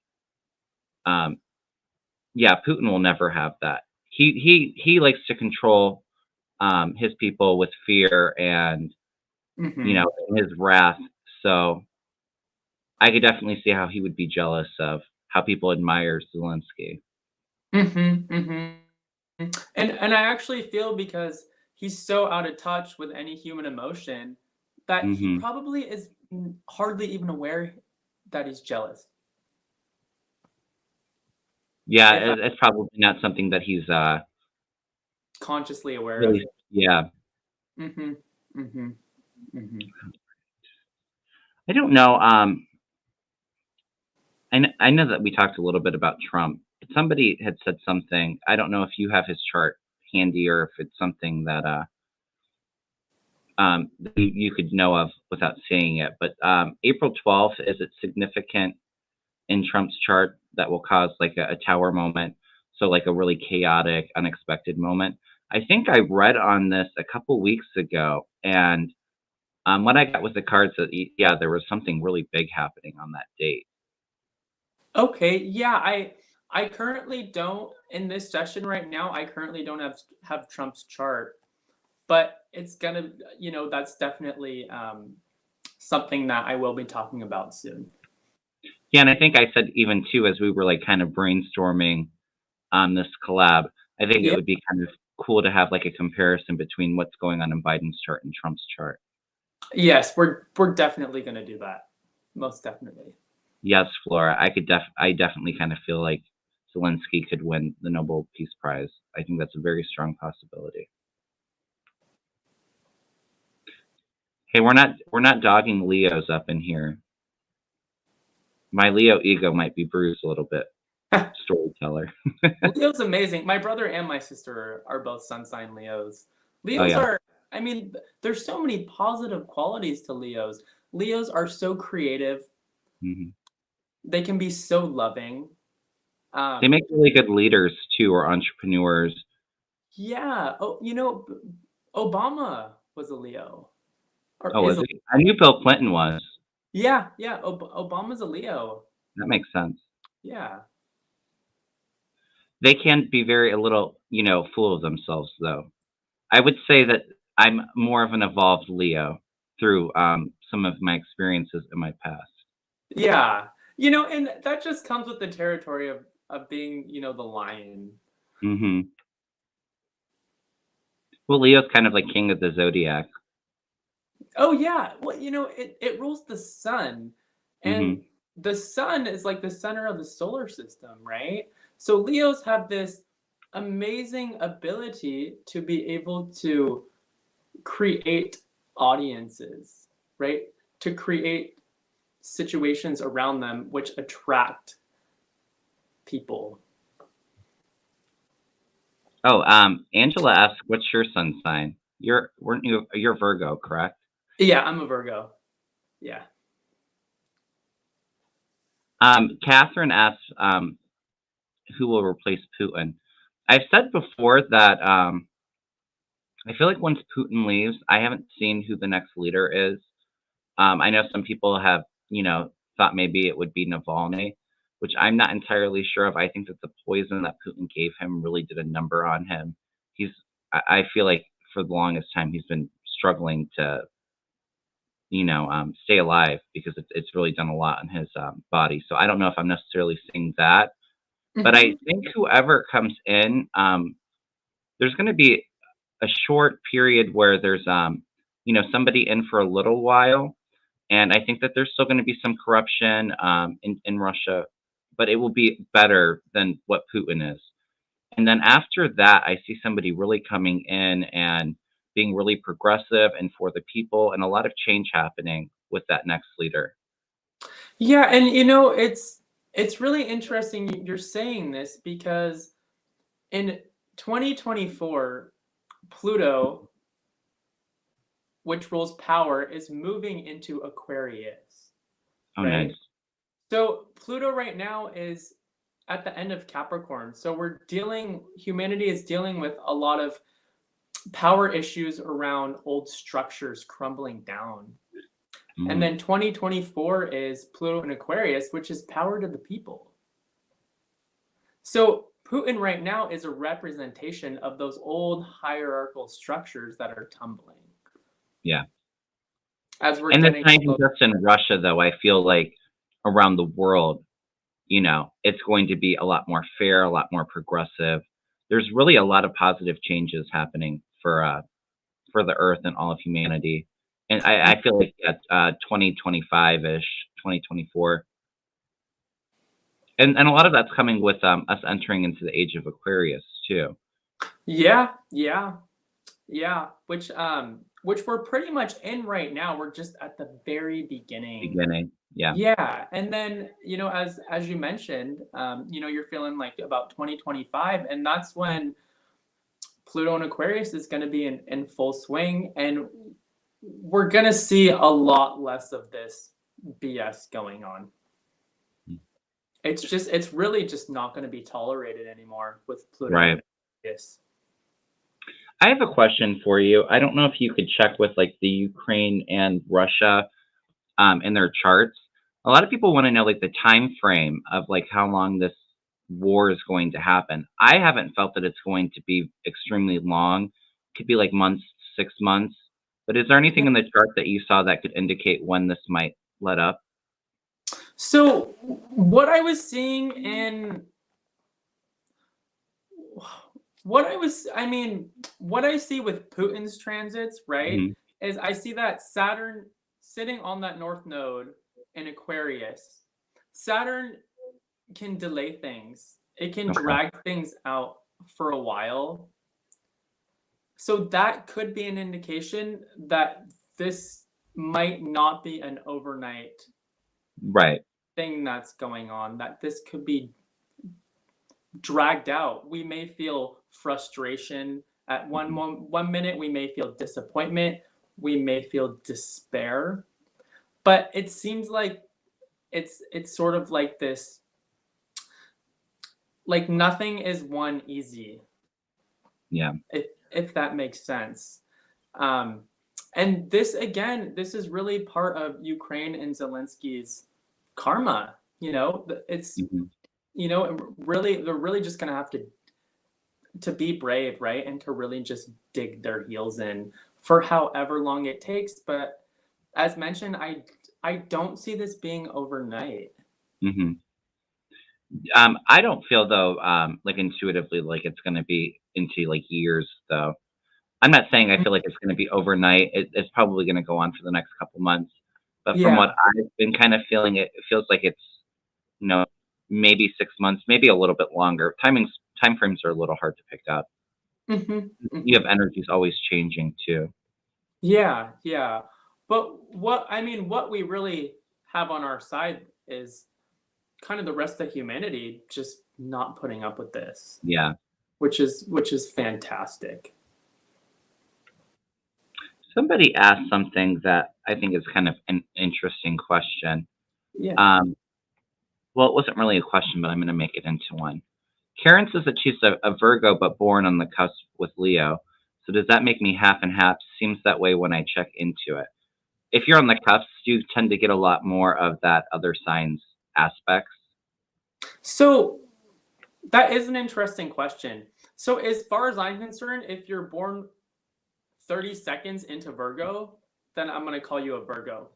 um, yeah, Putin will never have that. He likes to control his people with fear and Hmm. his wrath. So I could definitely see how he would be jealous of how people admire Zelensky. Hmm. Hmm. And I actually feel, because he's so out of touch with any human emotion, that he Hmm. probably is hardly even aware that he's jealous. Yeah, If I'm it's probably not something that he's, consciously aware of. really. Yeah. Hmm. Hmm. Hmm. I don't know, I know that we talked a little bit about Trump, but somebody had said something. I don't know if you have his chart handy or if it's something that, that you could know of without seeing it, but, April 12th, is it significant in Trump's chart that will cause, like, a tower moment? So, like, a really chaotic, unexpected moment? I think I read on this a couple weeks ago, and what I got with the cards that yeah, there was something really big happening on that date. Okay, yeah, I currently don't, in this session right now. I currently don't have Trump's chart, but it's gonna, that's definitely something that I will be talking about soon. Yeah, and I think I said even too as we were like kind of brainstorming on this collab, I think it Yeah. would be kind of cool to have like a comparison between what's going on in Biden's chart and Trump's chart. Yes, we're definitely gonna do that. Most definitely. Yes, Flora, I definitely kind of feel like Zelensky could win the Nobel Peace Prize. I think that's a very strong possibility. Hey, we're not dogging Leos up in here. My Leo ego might be bruised a little bit. Storyteller. Leo's amazing. My brother and my sister are both sun sign Leos. Oh Leos yeah. are, I mean, there's so many positive qualities to Leos. Leos are so creative. Hmm. They can be so loving. They Um, make really good leaders too, or entrepreneurs. yeah. Oh, Obama was a Leo, or Oh, is was a he? I knew Bill Clinton was. yeah, yeah. Obama's a Leo. That makes sense. Yeah. They can be very a little, full of themselves, though. I would say that I'm more of an evolved Leo through some of my experiences in my past. Yeah. And that just comes with the territory of being, the lion. Hmm. Well, Leo's kind of like king of the zodiac. Oh yeah. Well, it rules the sun. And Hmm. the sun is like the center of the solar system, right? So Leos have this amazing ability to be able to create audiences, right? To create situations around them which attract people. Oh, Angela asked, "What's your sun sign?" You're Virgo, correct? Yeah, I'm a Virgo. Yeah. Catherine asks, "Who will replace Putin?" I've said before that I feel like once Putin leaves, I haven't seen who the next leader is. I know some people have, thought maybe it would be Navalny, which I'm not entirely sure of. I think that the poison that Putin gave him really did a number on him. He's, I feel like for the longest time he's been struggling to, stay alive because it's really done a lot on his body. So I don't know if I'm necessarily seeing that, but I Mhm. think whoever comes in, there's going to be a short period where there's, somebody in for a little while, and I think that there's still going to be some corruption in Russia, but it will be better than what Putin is. And then after that, I see somebody really coming in and being really progressive and for the people, and a lot of change happening with that next leader. Yeah, and it's really interesting you're saying this because in 2024, Pluto, which rules power, is moving into Aquarius, Oh, right? nice. So Pluto right now is at the end of Capricorn. So humanity is dealing with a lot of power issues around old structures crumbling down. And Mhm. then 2024 is Pluto in Aquarius, which is power to the people. So Putin right now is a representation of those old hierarchical structures that are tumbling Yeah. as we're And it's getting not even close. just in Russia, though. I feel like around the world, it's going to be a lot more fair, a lot more progressive. There's really a lot of positive changes happening for the earth and all of humanity. And I feel like at 2025 ish, 2024, and a lot of that's coming with us entering into the age of Aquarius too. Yeah, yeah, yeah. Which we're pretty much in right now. We're just at the very beginning. Beginning, yeah, Yeah, and then as you mentioned, you're feeling like about 2025, and that's when Pluto and Aquarius is going to be in full swing, and we're going to see a lot less of this BS going on. It's really just not going to be tolerated anymore with Pluto and right. Aquarius. I have a question for you. I don't know if you could check with like the Ukraine and Russia in their charts. A lot of people want to know like the time frame of like how long this war is going to happen. I haven't felt that it's going to be extremely long. Could be like months, 6 months. But is there anything in the chart that you saw that could indicate when this might let up? So what I was seeing in what I see with Putin's transits, right, Hmm. is I see that Saturn sitting on that north node in Aquarius. Saturn can delay things. It can Okay. drag things out for a while. So that could be an indication that this might not be an overnight Right. thing that's going on, that this could be dragged out. We may feel frustration at Mhm. one minute, we may feel disappointment, we may feel despair, but it seems like it's sort of like this like nothing is one easy, Yeah. if that makes sense. Um, and this again, this is really part of Ukraine and Zelensky's karma. You know, it's Mhm. really they're really just gonna have to be brave, right, and to really just dig their heels in for however long it takes. But as mentioned, I don't see this being overnight. Mhm. I don't feel though, like intuitively, like it's gonna be into like years though. I'm not saying I feel like it's gonna be overnight. It's probably gonna go on for the next couple months. But from what Yeah. I've been kind of feeling, it feels like it's, you know, maybe 6 months, maybe a little bit longer. Time frames are a little hard to pick up. Hmm. You have Hmm. energies always changing too. Yeah, yeah. But what I mean, what we really have on our side is kind of the rest of humanity just not putting up with this, Yeah. which is fantastic. Somebody asked something that I think is kind of an interesting question. Yeah. Um, well, it wasn't really a question, but I'm going to make it into one. Karen says that she's a Virgo, but born on the cusp with Leo. So does that make me half and half? Seems that way when I check into it. If you're on the cusp, you tend to get a lot more of that other signs aspects. So that is an interesting question. So as far as I'm concerned, if you're born 30 seconds into Virgo, then I'm going to call you a Virgo.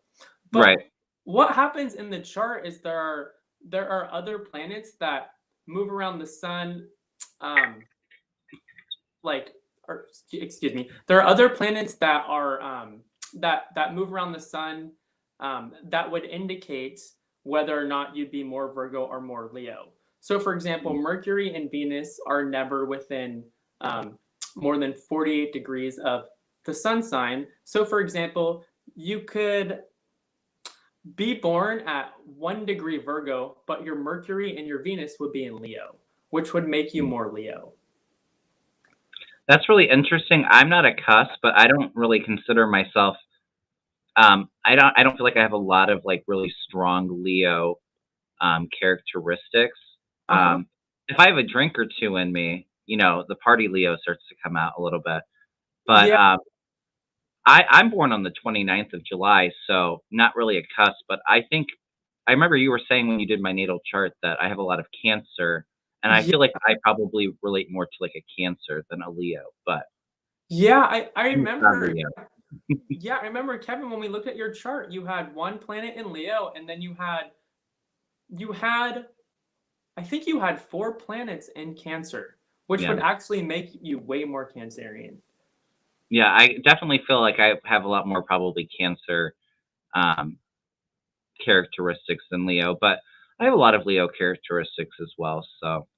But Right. what happens in the chart is there are other planets that move around the sun, um, like or excuse me, there are other planets that are that move around the sun, that would indicate whether or not you'd be more Virgo or more Leo. So, for example, Mercury and Venus are never within um, more than 48 degrees of the sun sign. So, for example, you could be born at 1 degree Virgo, but your Mercury and your Venus would be in Leo, which would make you more Leo. That's really interesting. I'm not a cusp, but I don't really consider myself. I don't feel like I have a lot of like really strong Leo characteristics. Uh huh. If I have a drink or two in me, the party Leo starts to come out a little bit. But Yeah. I'm born on the 29th of July, so not really a cusp. But I think I remember you were saying when you did my natal chart that I have a lot of Cancer, and I Yeah. feel like I probably relate more to like a Cancer than a Leo. But Yeah, I I'm a proud remember. Leo. Yeah, I remember, Kevin, when we looked at your chart, you had one planet in Leo, and then you had I think you had four planets in Cancer, which Yeah, would actually make you way more Cancerian. yeah. I definitely feel like I have a lot more probably Cancer um, characteristics than Leo, but I have a lot of Leo characteristics as well. So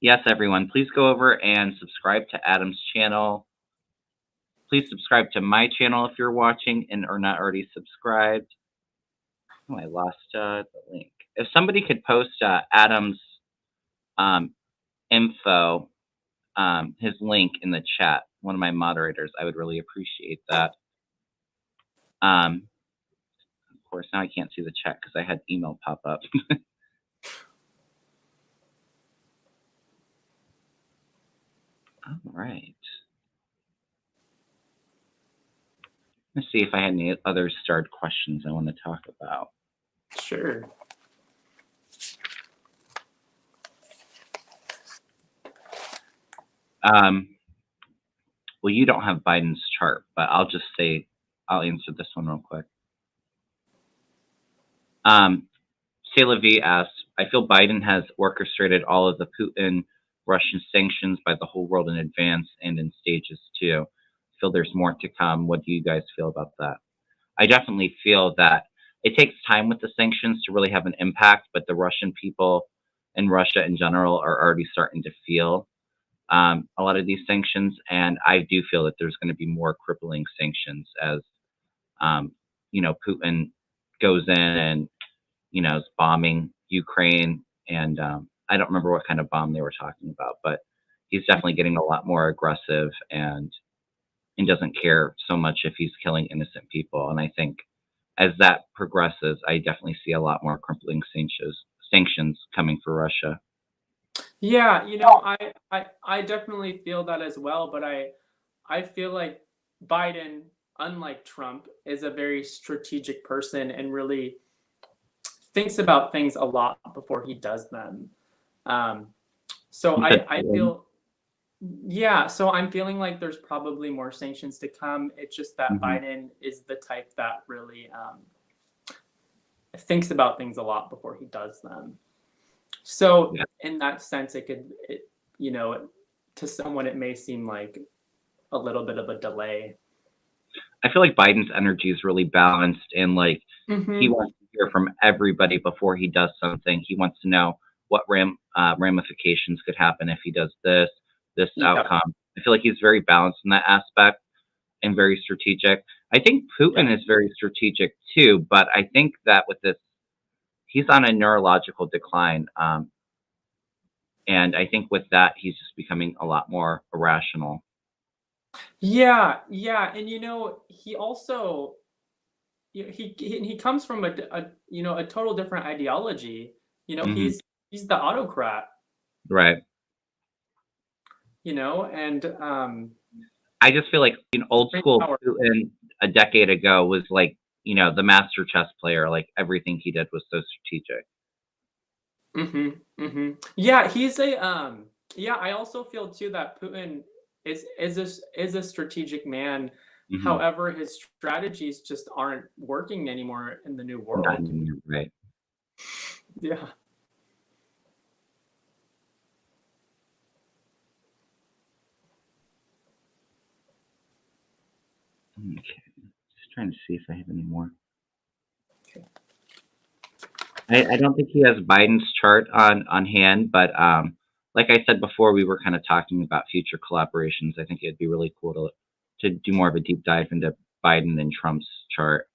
yes, everyone, please go over and subscribe to Adam's channel. Please subscribe to my channel if you're watching and are not already subscribed. Oh, I lost the link. If somebody could post Adam's um, info, his link in the chat, one of my moderators, I would really appreciate that. Of course, now I can't see the chat because I had email pop up. All right. Let's see if I had any other starred questions I want to talk about. Sure. Um, well, you don't have Biden's chart, but I'll answer this one real quick. Salevi asks, I feel Biden has orchestrated all of the Putin Russian sanctions by the whole world in advance and in stages too. I feel there's more to come. What do you guys feel about that? I definitely feel that it takes time with the sanctions to really have an impact, but the Russian people and Russia in general are already starting to feel a lot of these sanctions. And I do feel that there's going to be more crippling sanctions as, um, Putin goes in and, is bombing Ukraine. And I don't remember what kind of bomb they were talking about, but he's definitely getting a lot more aggressive and doesn't care so much if he's killing innocent people. And I think as that progresses, I definitely see a lot more crippling sanctions coming for Russia. Yeah, you know, I definitely feel that as well, but I feel like Biden, unlike Trump, is a very strategic person and really thinks about things a lot before he does them. Um, so You said I Putin? feel, yeah, so I'm feeling like there's probably more sanctions to come. It's just that Mhm. Biden is the type that really thinks about things a lot before he does them. So Yeah. in that sense, you know, to someone it may seem like a little bit of a delay. I feel like Biden's energy is really balanced and, like, he Mm-hmm. wants to hear from everybody before he does something. He wants to know what ramifications could happen if he does this Yeah, outcome. I feel like he's very balanced in that aspect and very strategic. I think yeah. Putin is very strategic too, but I think that with this, he's on a neurological decline, and I think with that, he's just becoming a lot more irrational. Yeah, yeah, and you know, he also he comes from a you know a total different ideology. You know, Mhm. he's the autocrat. Right. You know, and I just feel like an old supreme school power. Putin a decade ago was like, the master chess player, like, everything he did was so strategic. Hmm. Hmm. Yeah, he's a yeah. I also feel too that Putin is a strategic man. Mhm. However, his strategies just aren't working anymore in the new Not world. anymore, right. Yeah. Okay. Just trying to see if I have any more. Okay. I don't think he has Biden's chart on hand, but, like I said before, we were kinda talking about future collaborations. I think it'd be really cool to do more of a deep dive into Biden and Trump's chart.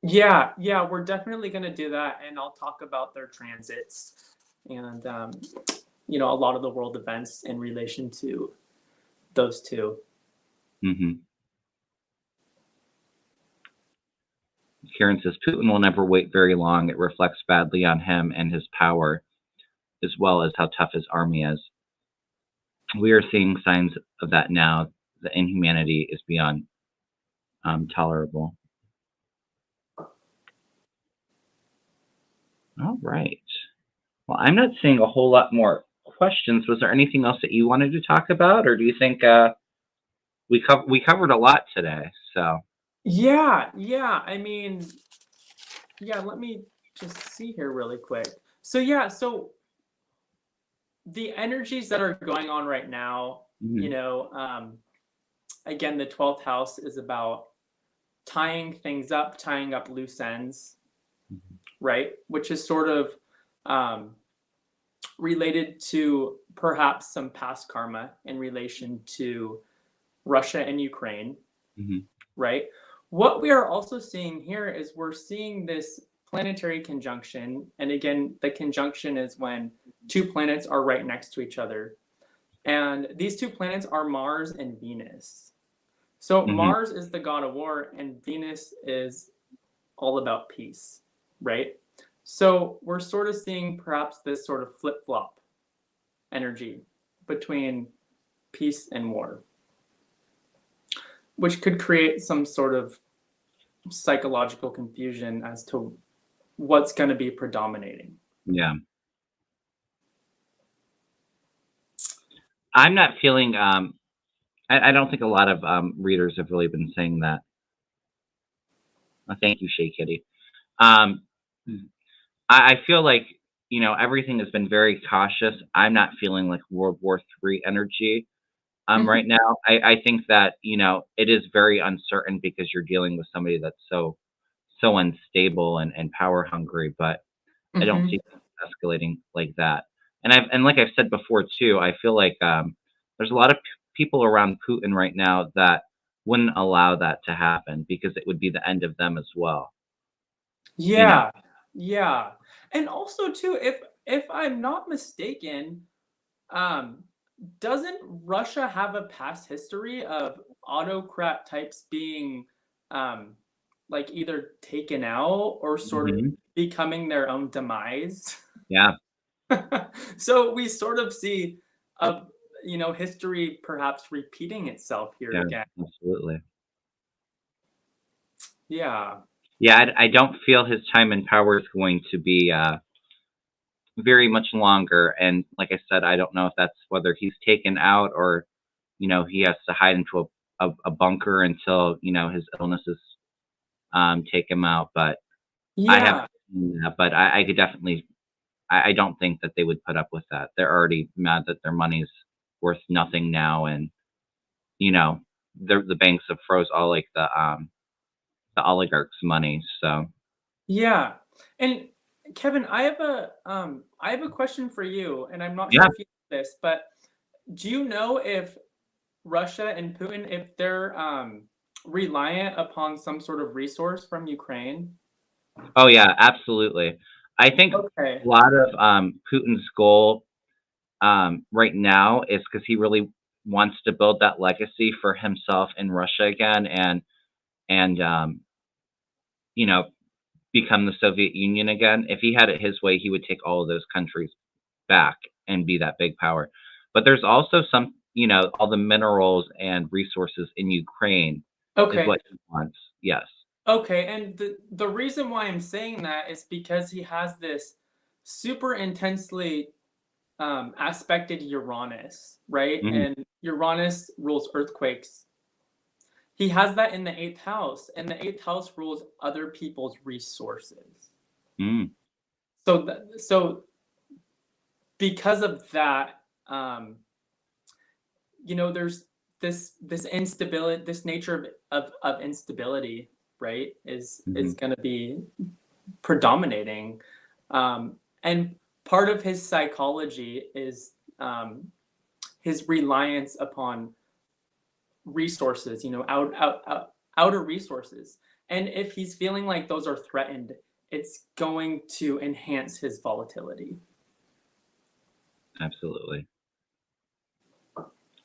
Yeah, yeah, we're definitely gonna do that, and I'll talk about their transits and you know a lot of the world events in relation to those two. Mhm. Karen says, "Putin will never wait very long. It reflects badly on him and his power, as well as how tough his army is. We are seeing signs of that now. The inhumanity is beyond tolerable." All right. Well, I'm not seeing a whole lot more questions. Was there anything else that you wanted to talk about, or do you think we covered a lot today? So, Yeah, yeah. I mean, yeah. Let me just see here really quick. So yeah, so the energies that are going on right now, you mhm, know, again, the 12th house is about tying up loose ends, mhm, right? Which is sort of um, related to perhaps some past karma in relation to Russia and Ukraine, mhm, right? What we are also seeing here is we're seeing this planetary conjunction. And again, the conjunction is when two planets are right next to each other. And these two planets are Mars and Venus. So mhm. Mars is the god of war, and Venus is all about peace, right? So we're sort of seeing perhaps this sort of flip flop energy between peace and war, which could create some sort of psychological confusion as to what's going to be predominating. Yeah, I'm not feeling. I don't think a lot of readers have really been saying that. Thank you, Shay Kitty. Um, I feel like everything has been very cautious. I'm not feeling like World War III energy. Mm-hmm. Right now, I think that it is very uncertain because you're dealing with somebody that's so unstable and power hungry. But I don't Mm-hmm. see things escalating like that. And like I've said before too, I feel like there's a lot of people around Putin right now that wouldn't allow that to happen because it would be the end of them as well. You know. Yeah, yeah, and also too, if I'm not mistaken, um, doesn't Russia have a past history of autocrat types being, um, like either taken out or sort of Mhm. becoming their own demise. Yeah, So we sort of see a history perhaps repeating itself here yeah, again. absolutely. Yeah. Yeah, I don't feel his time in power is going to be very much longer. And like I said, I don't know if that's whether he's taken out or he has to hide into a bunker until his illnesses take him out. But I haven't Yeah. seen that. But I could definitely. I don't think that they would put up with that. They're already mad that their money's worth nothing now, and you know the banks have froze all like the oligarchs' money. So Yeah. And Kevin, I have a question for you, and I'm not sure yeah. if you know this, but do you know if Russia and Putin, if they're reliant upon some sort of resource from Ukraine? Oh yeah, absolutely. I think a Okay. lot of Putin's goal right now is because he really wants to build that legacy for himself in Russia again, and you know become the Soviet Union again. If he had it his way, he would take all of those countries back and be that big power. But there's also some, all the minerals and resources in Ukraine is Okay. what he wants. Yes. Okay, and the reason why I'm saying that is because he has this super intensely aspected Uranus, right? Hmm. And Uranus rules earthquakes. He has that in the eighth house, and the eighth house rules other people's resources. Mm. So because of that, there's this instability, this nature of instability, right? Is Hmm. going to be predominating. And part of his psychology is his reliance upon resources, outer resources. And if he's feeling like those are threatened, it's going to enhance his volatility. Absolutely.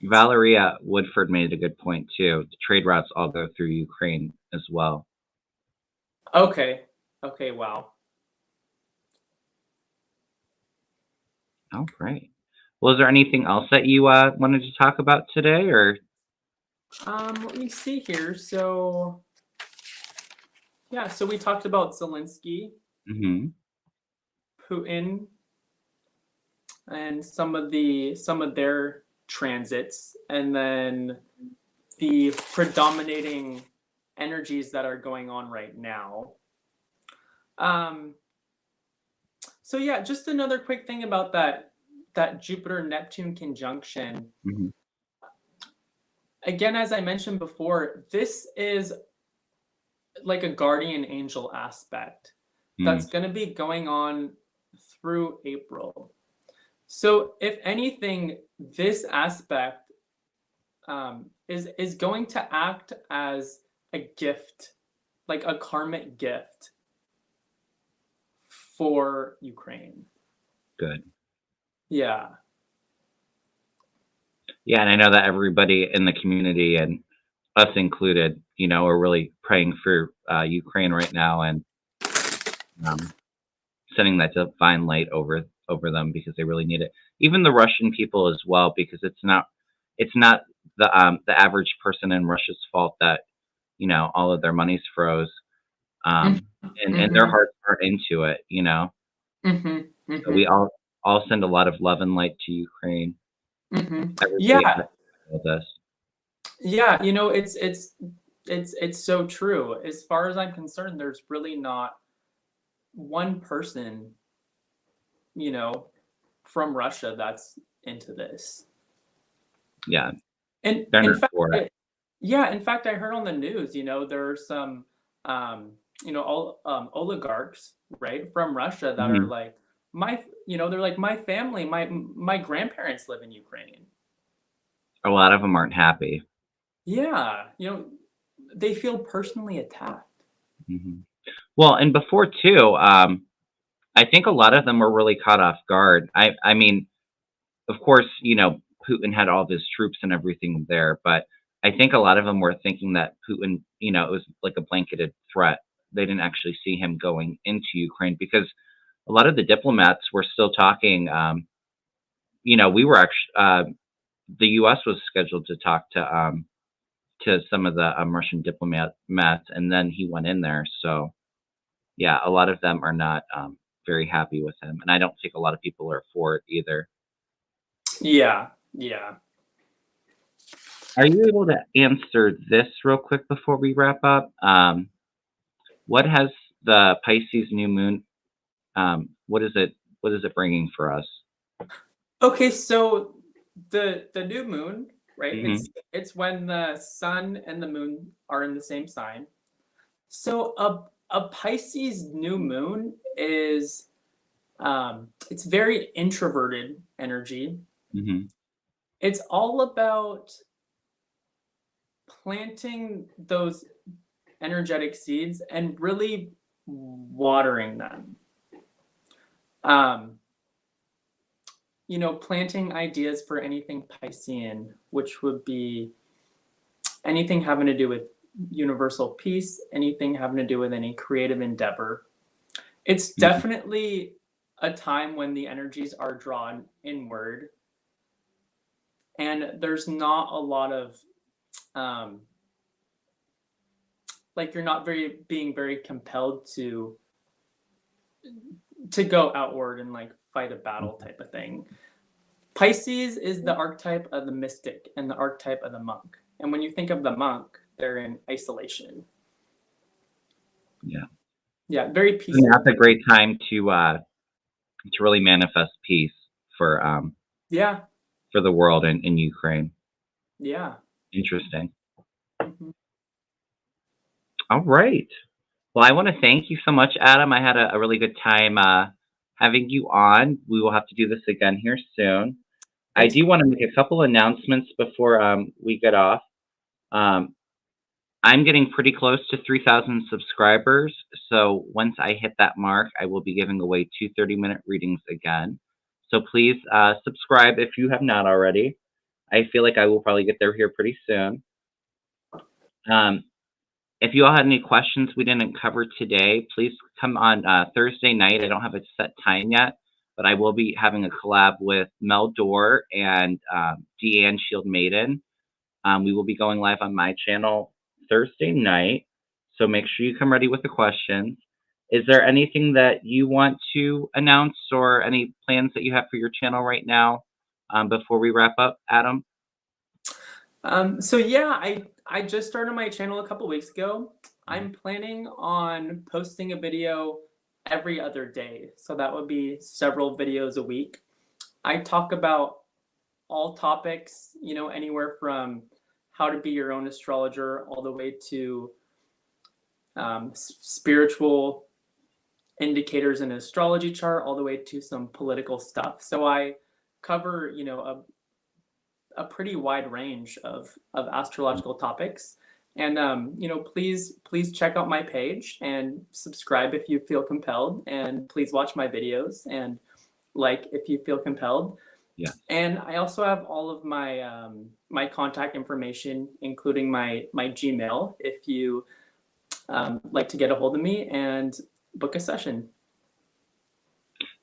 Valeria Woodford made a good point too. The trade routes all go through Ukraine as well. Okay. Okay. Wow. Oh, great. Well, is there anything else that you wanted to talk about today, or? Let me see here. So yeah, so we talked about Zelenskyy, Hmm. Putin, and some of their transits, and then the predominating energies that are going on right now. Um, so yeah, just another quick thing about that Jupiter Neptune conjunction. Hmm. Again, as I mentioned before, this is like a guardian angel aspect Mm. that's going to be going on through April. So, if anything, this aspect is going to act as a gift, like a karmic gift for Ukraine. Good. Yeah. Yeah, and I know that everybody in the community and us included, are really praying for Ukraine right now and um, sending that divine light over them because they really need it. Even the Russian people as well, because it's not the average person in Russia's fault that all of their money's froze, Mhm. and their Mhm. hearts aren't into it. Mhm. So we Mhm. all send a lot of love and light to Ukraine. Mhm. Everybody Yeah. affected with this. Yeah, it's so true. As far as I'm concerned, there's really not one person, you know, from Russia that's into this. Yeah, And they're in not fact, for it. yeah, in fact, I heard on the news, there are some, all oligarchs, right, from Russia that are Mhm. like they're like my family, my grandparents live in Ukraine. A lot of them aren't happy. Yeah, they feel personally attacked. Mhm. Well, and before too, I think a lot of them were really caught off guard. I mean, of course, Putin had all of his troops and everything there, but I think a lot of them were thinking that Putin, it was like a blanketed threat they didn't actually see him going into Ukraine, because a lot of the diplomats were still talking. We were actually, the U.S. was scheduled to talk to some of the Russian diplomats, and then he went in there. So yeah, a lot of them are not very happy with him, and I don't think a lot of people are for it either. Yeah, yeah. Are you able to answer this real quick before we wrap up? What has the Pisces new moon? What is it? What is it bringing for us? Okay, so the new moon, right? Hmm. It's when the sun and the moon are in the same sign. So a Pisces new moon is it's very introverted energy. Hmm. It's all about planting those energetic seeds and really watering them. Um, planting ideas for anything Piscean, which would be anything having to do with universal peace, anything having to do with any creative endeavor. It's Hmm. definitely a time when the energies are drawn inward, and there's not a lot of um, like you're not being very compelled to go outward and like fight a battle type of thing. Pisces is the archetype of the mystic and the archetype of the monk. And when you think of the monk, they're in isolation. Yeah, Yeah, very and peaceful. that's a great time to really manifest peace Yeah, for the world in Ukraine. yeah. Interesting. Mhm. All right. Well, I want to thank you so much, Adam. I had a really good time having you on. We will have to do this again here soon. I Thanks. do want to make a couple announcements before we get off. Um, I'm getting pretty close to 3,000 subscribers. So once I hit that mark, I will be giving away two 30-minute readings again. So please subscribe if you have not already. I feel like I will probably get there here pretty soon. Um, if you all had any questions we didn't cover today, please come on Thursday night. I don't have a set time yet, but I will be having a collab with Mel Dorr and Deanne Shield Maiden. We will be going live on my channel Thursday night, so make sure you come ready with the questions. Is there anything that you want to announce or any plans that you have for your channel right now before we wrap up, Adam? So yeah, I just started my channel a couple weeks ago. I'm planning on posting a video every other day. So that would be several videos a week. I talk about all topics, anywhere from how to be your own astrologer all the way to spiritual indicators in an astrology chart, all the way to some political stuff. So I cover, a pretty wide range of astrological topics. And please check out my page and subscribe if you feel compelled, and please watch my videos and like if you feel compelled. Yeah. And I also have all of my my contact information, including my Gmail, if you like to get a hold of me and book a session.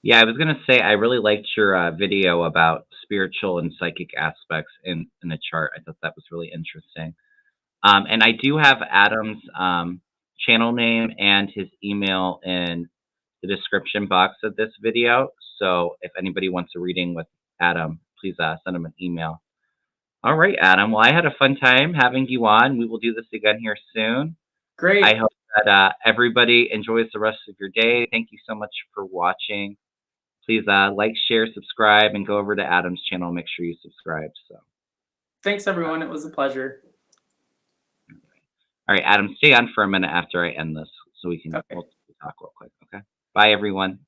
Yeah, I was gonna say I really liked your video about spiritual and psychic aspects in the chart. I thought that was really interesting. And I do have Adam's channel name and his email in the description box of this video. So if anybody wants a reading with Adam, please send him an email. All right, Adam. Well, I had a fun time having you on. We will do this again here soon. I Great. hope that everybody enjoys the rest of your day. Thank you so much for watching. Please like, share, subscribe, and go over to Adam's channel. Make sure you subscribe. So, Thanks, everyone. It was a pleasure. all right, Adam, stay on for a minute after I end this so we can Okay. we'll talk real quick. Okay. Bye, everyone.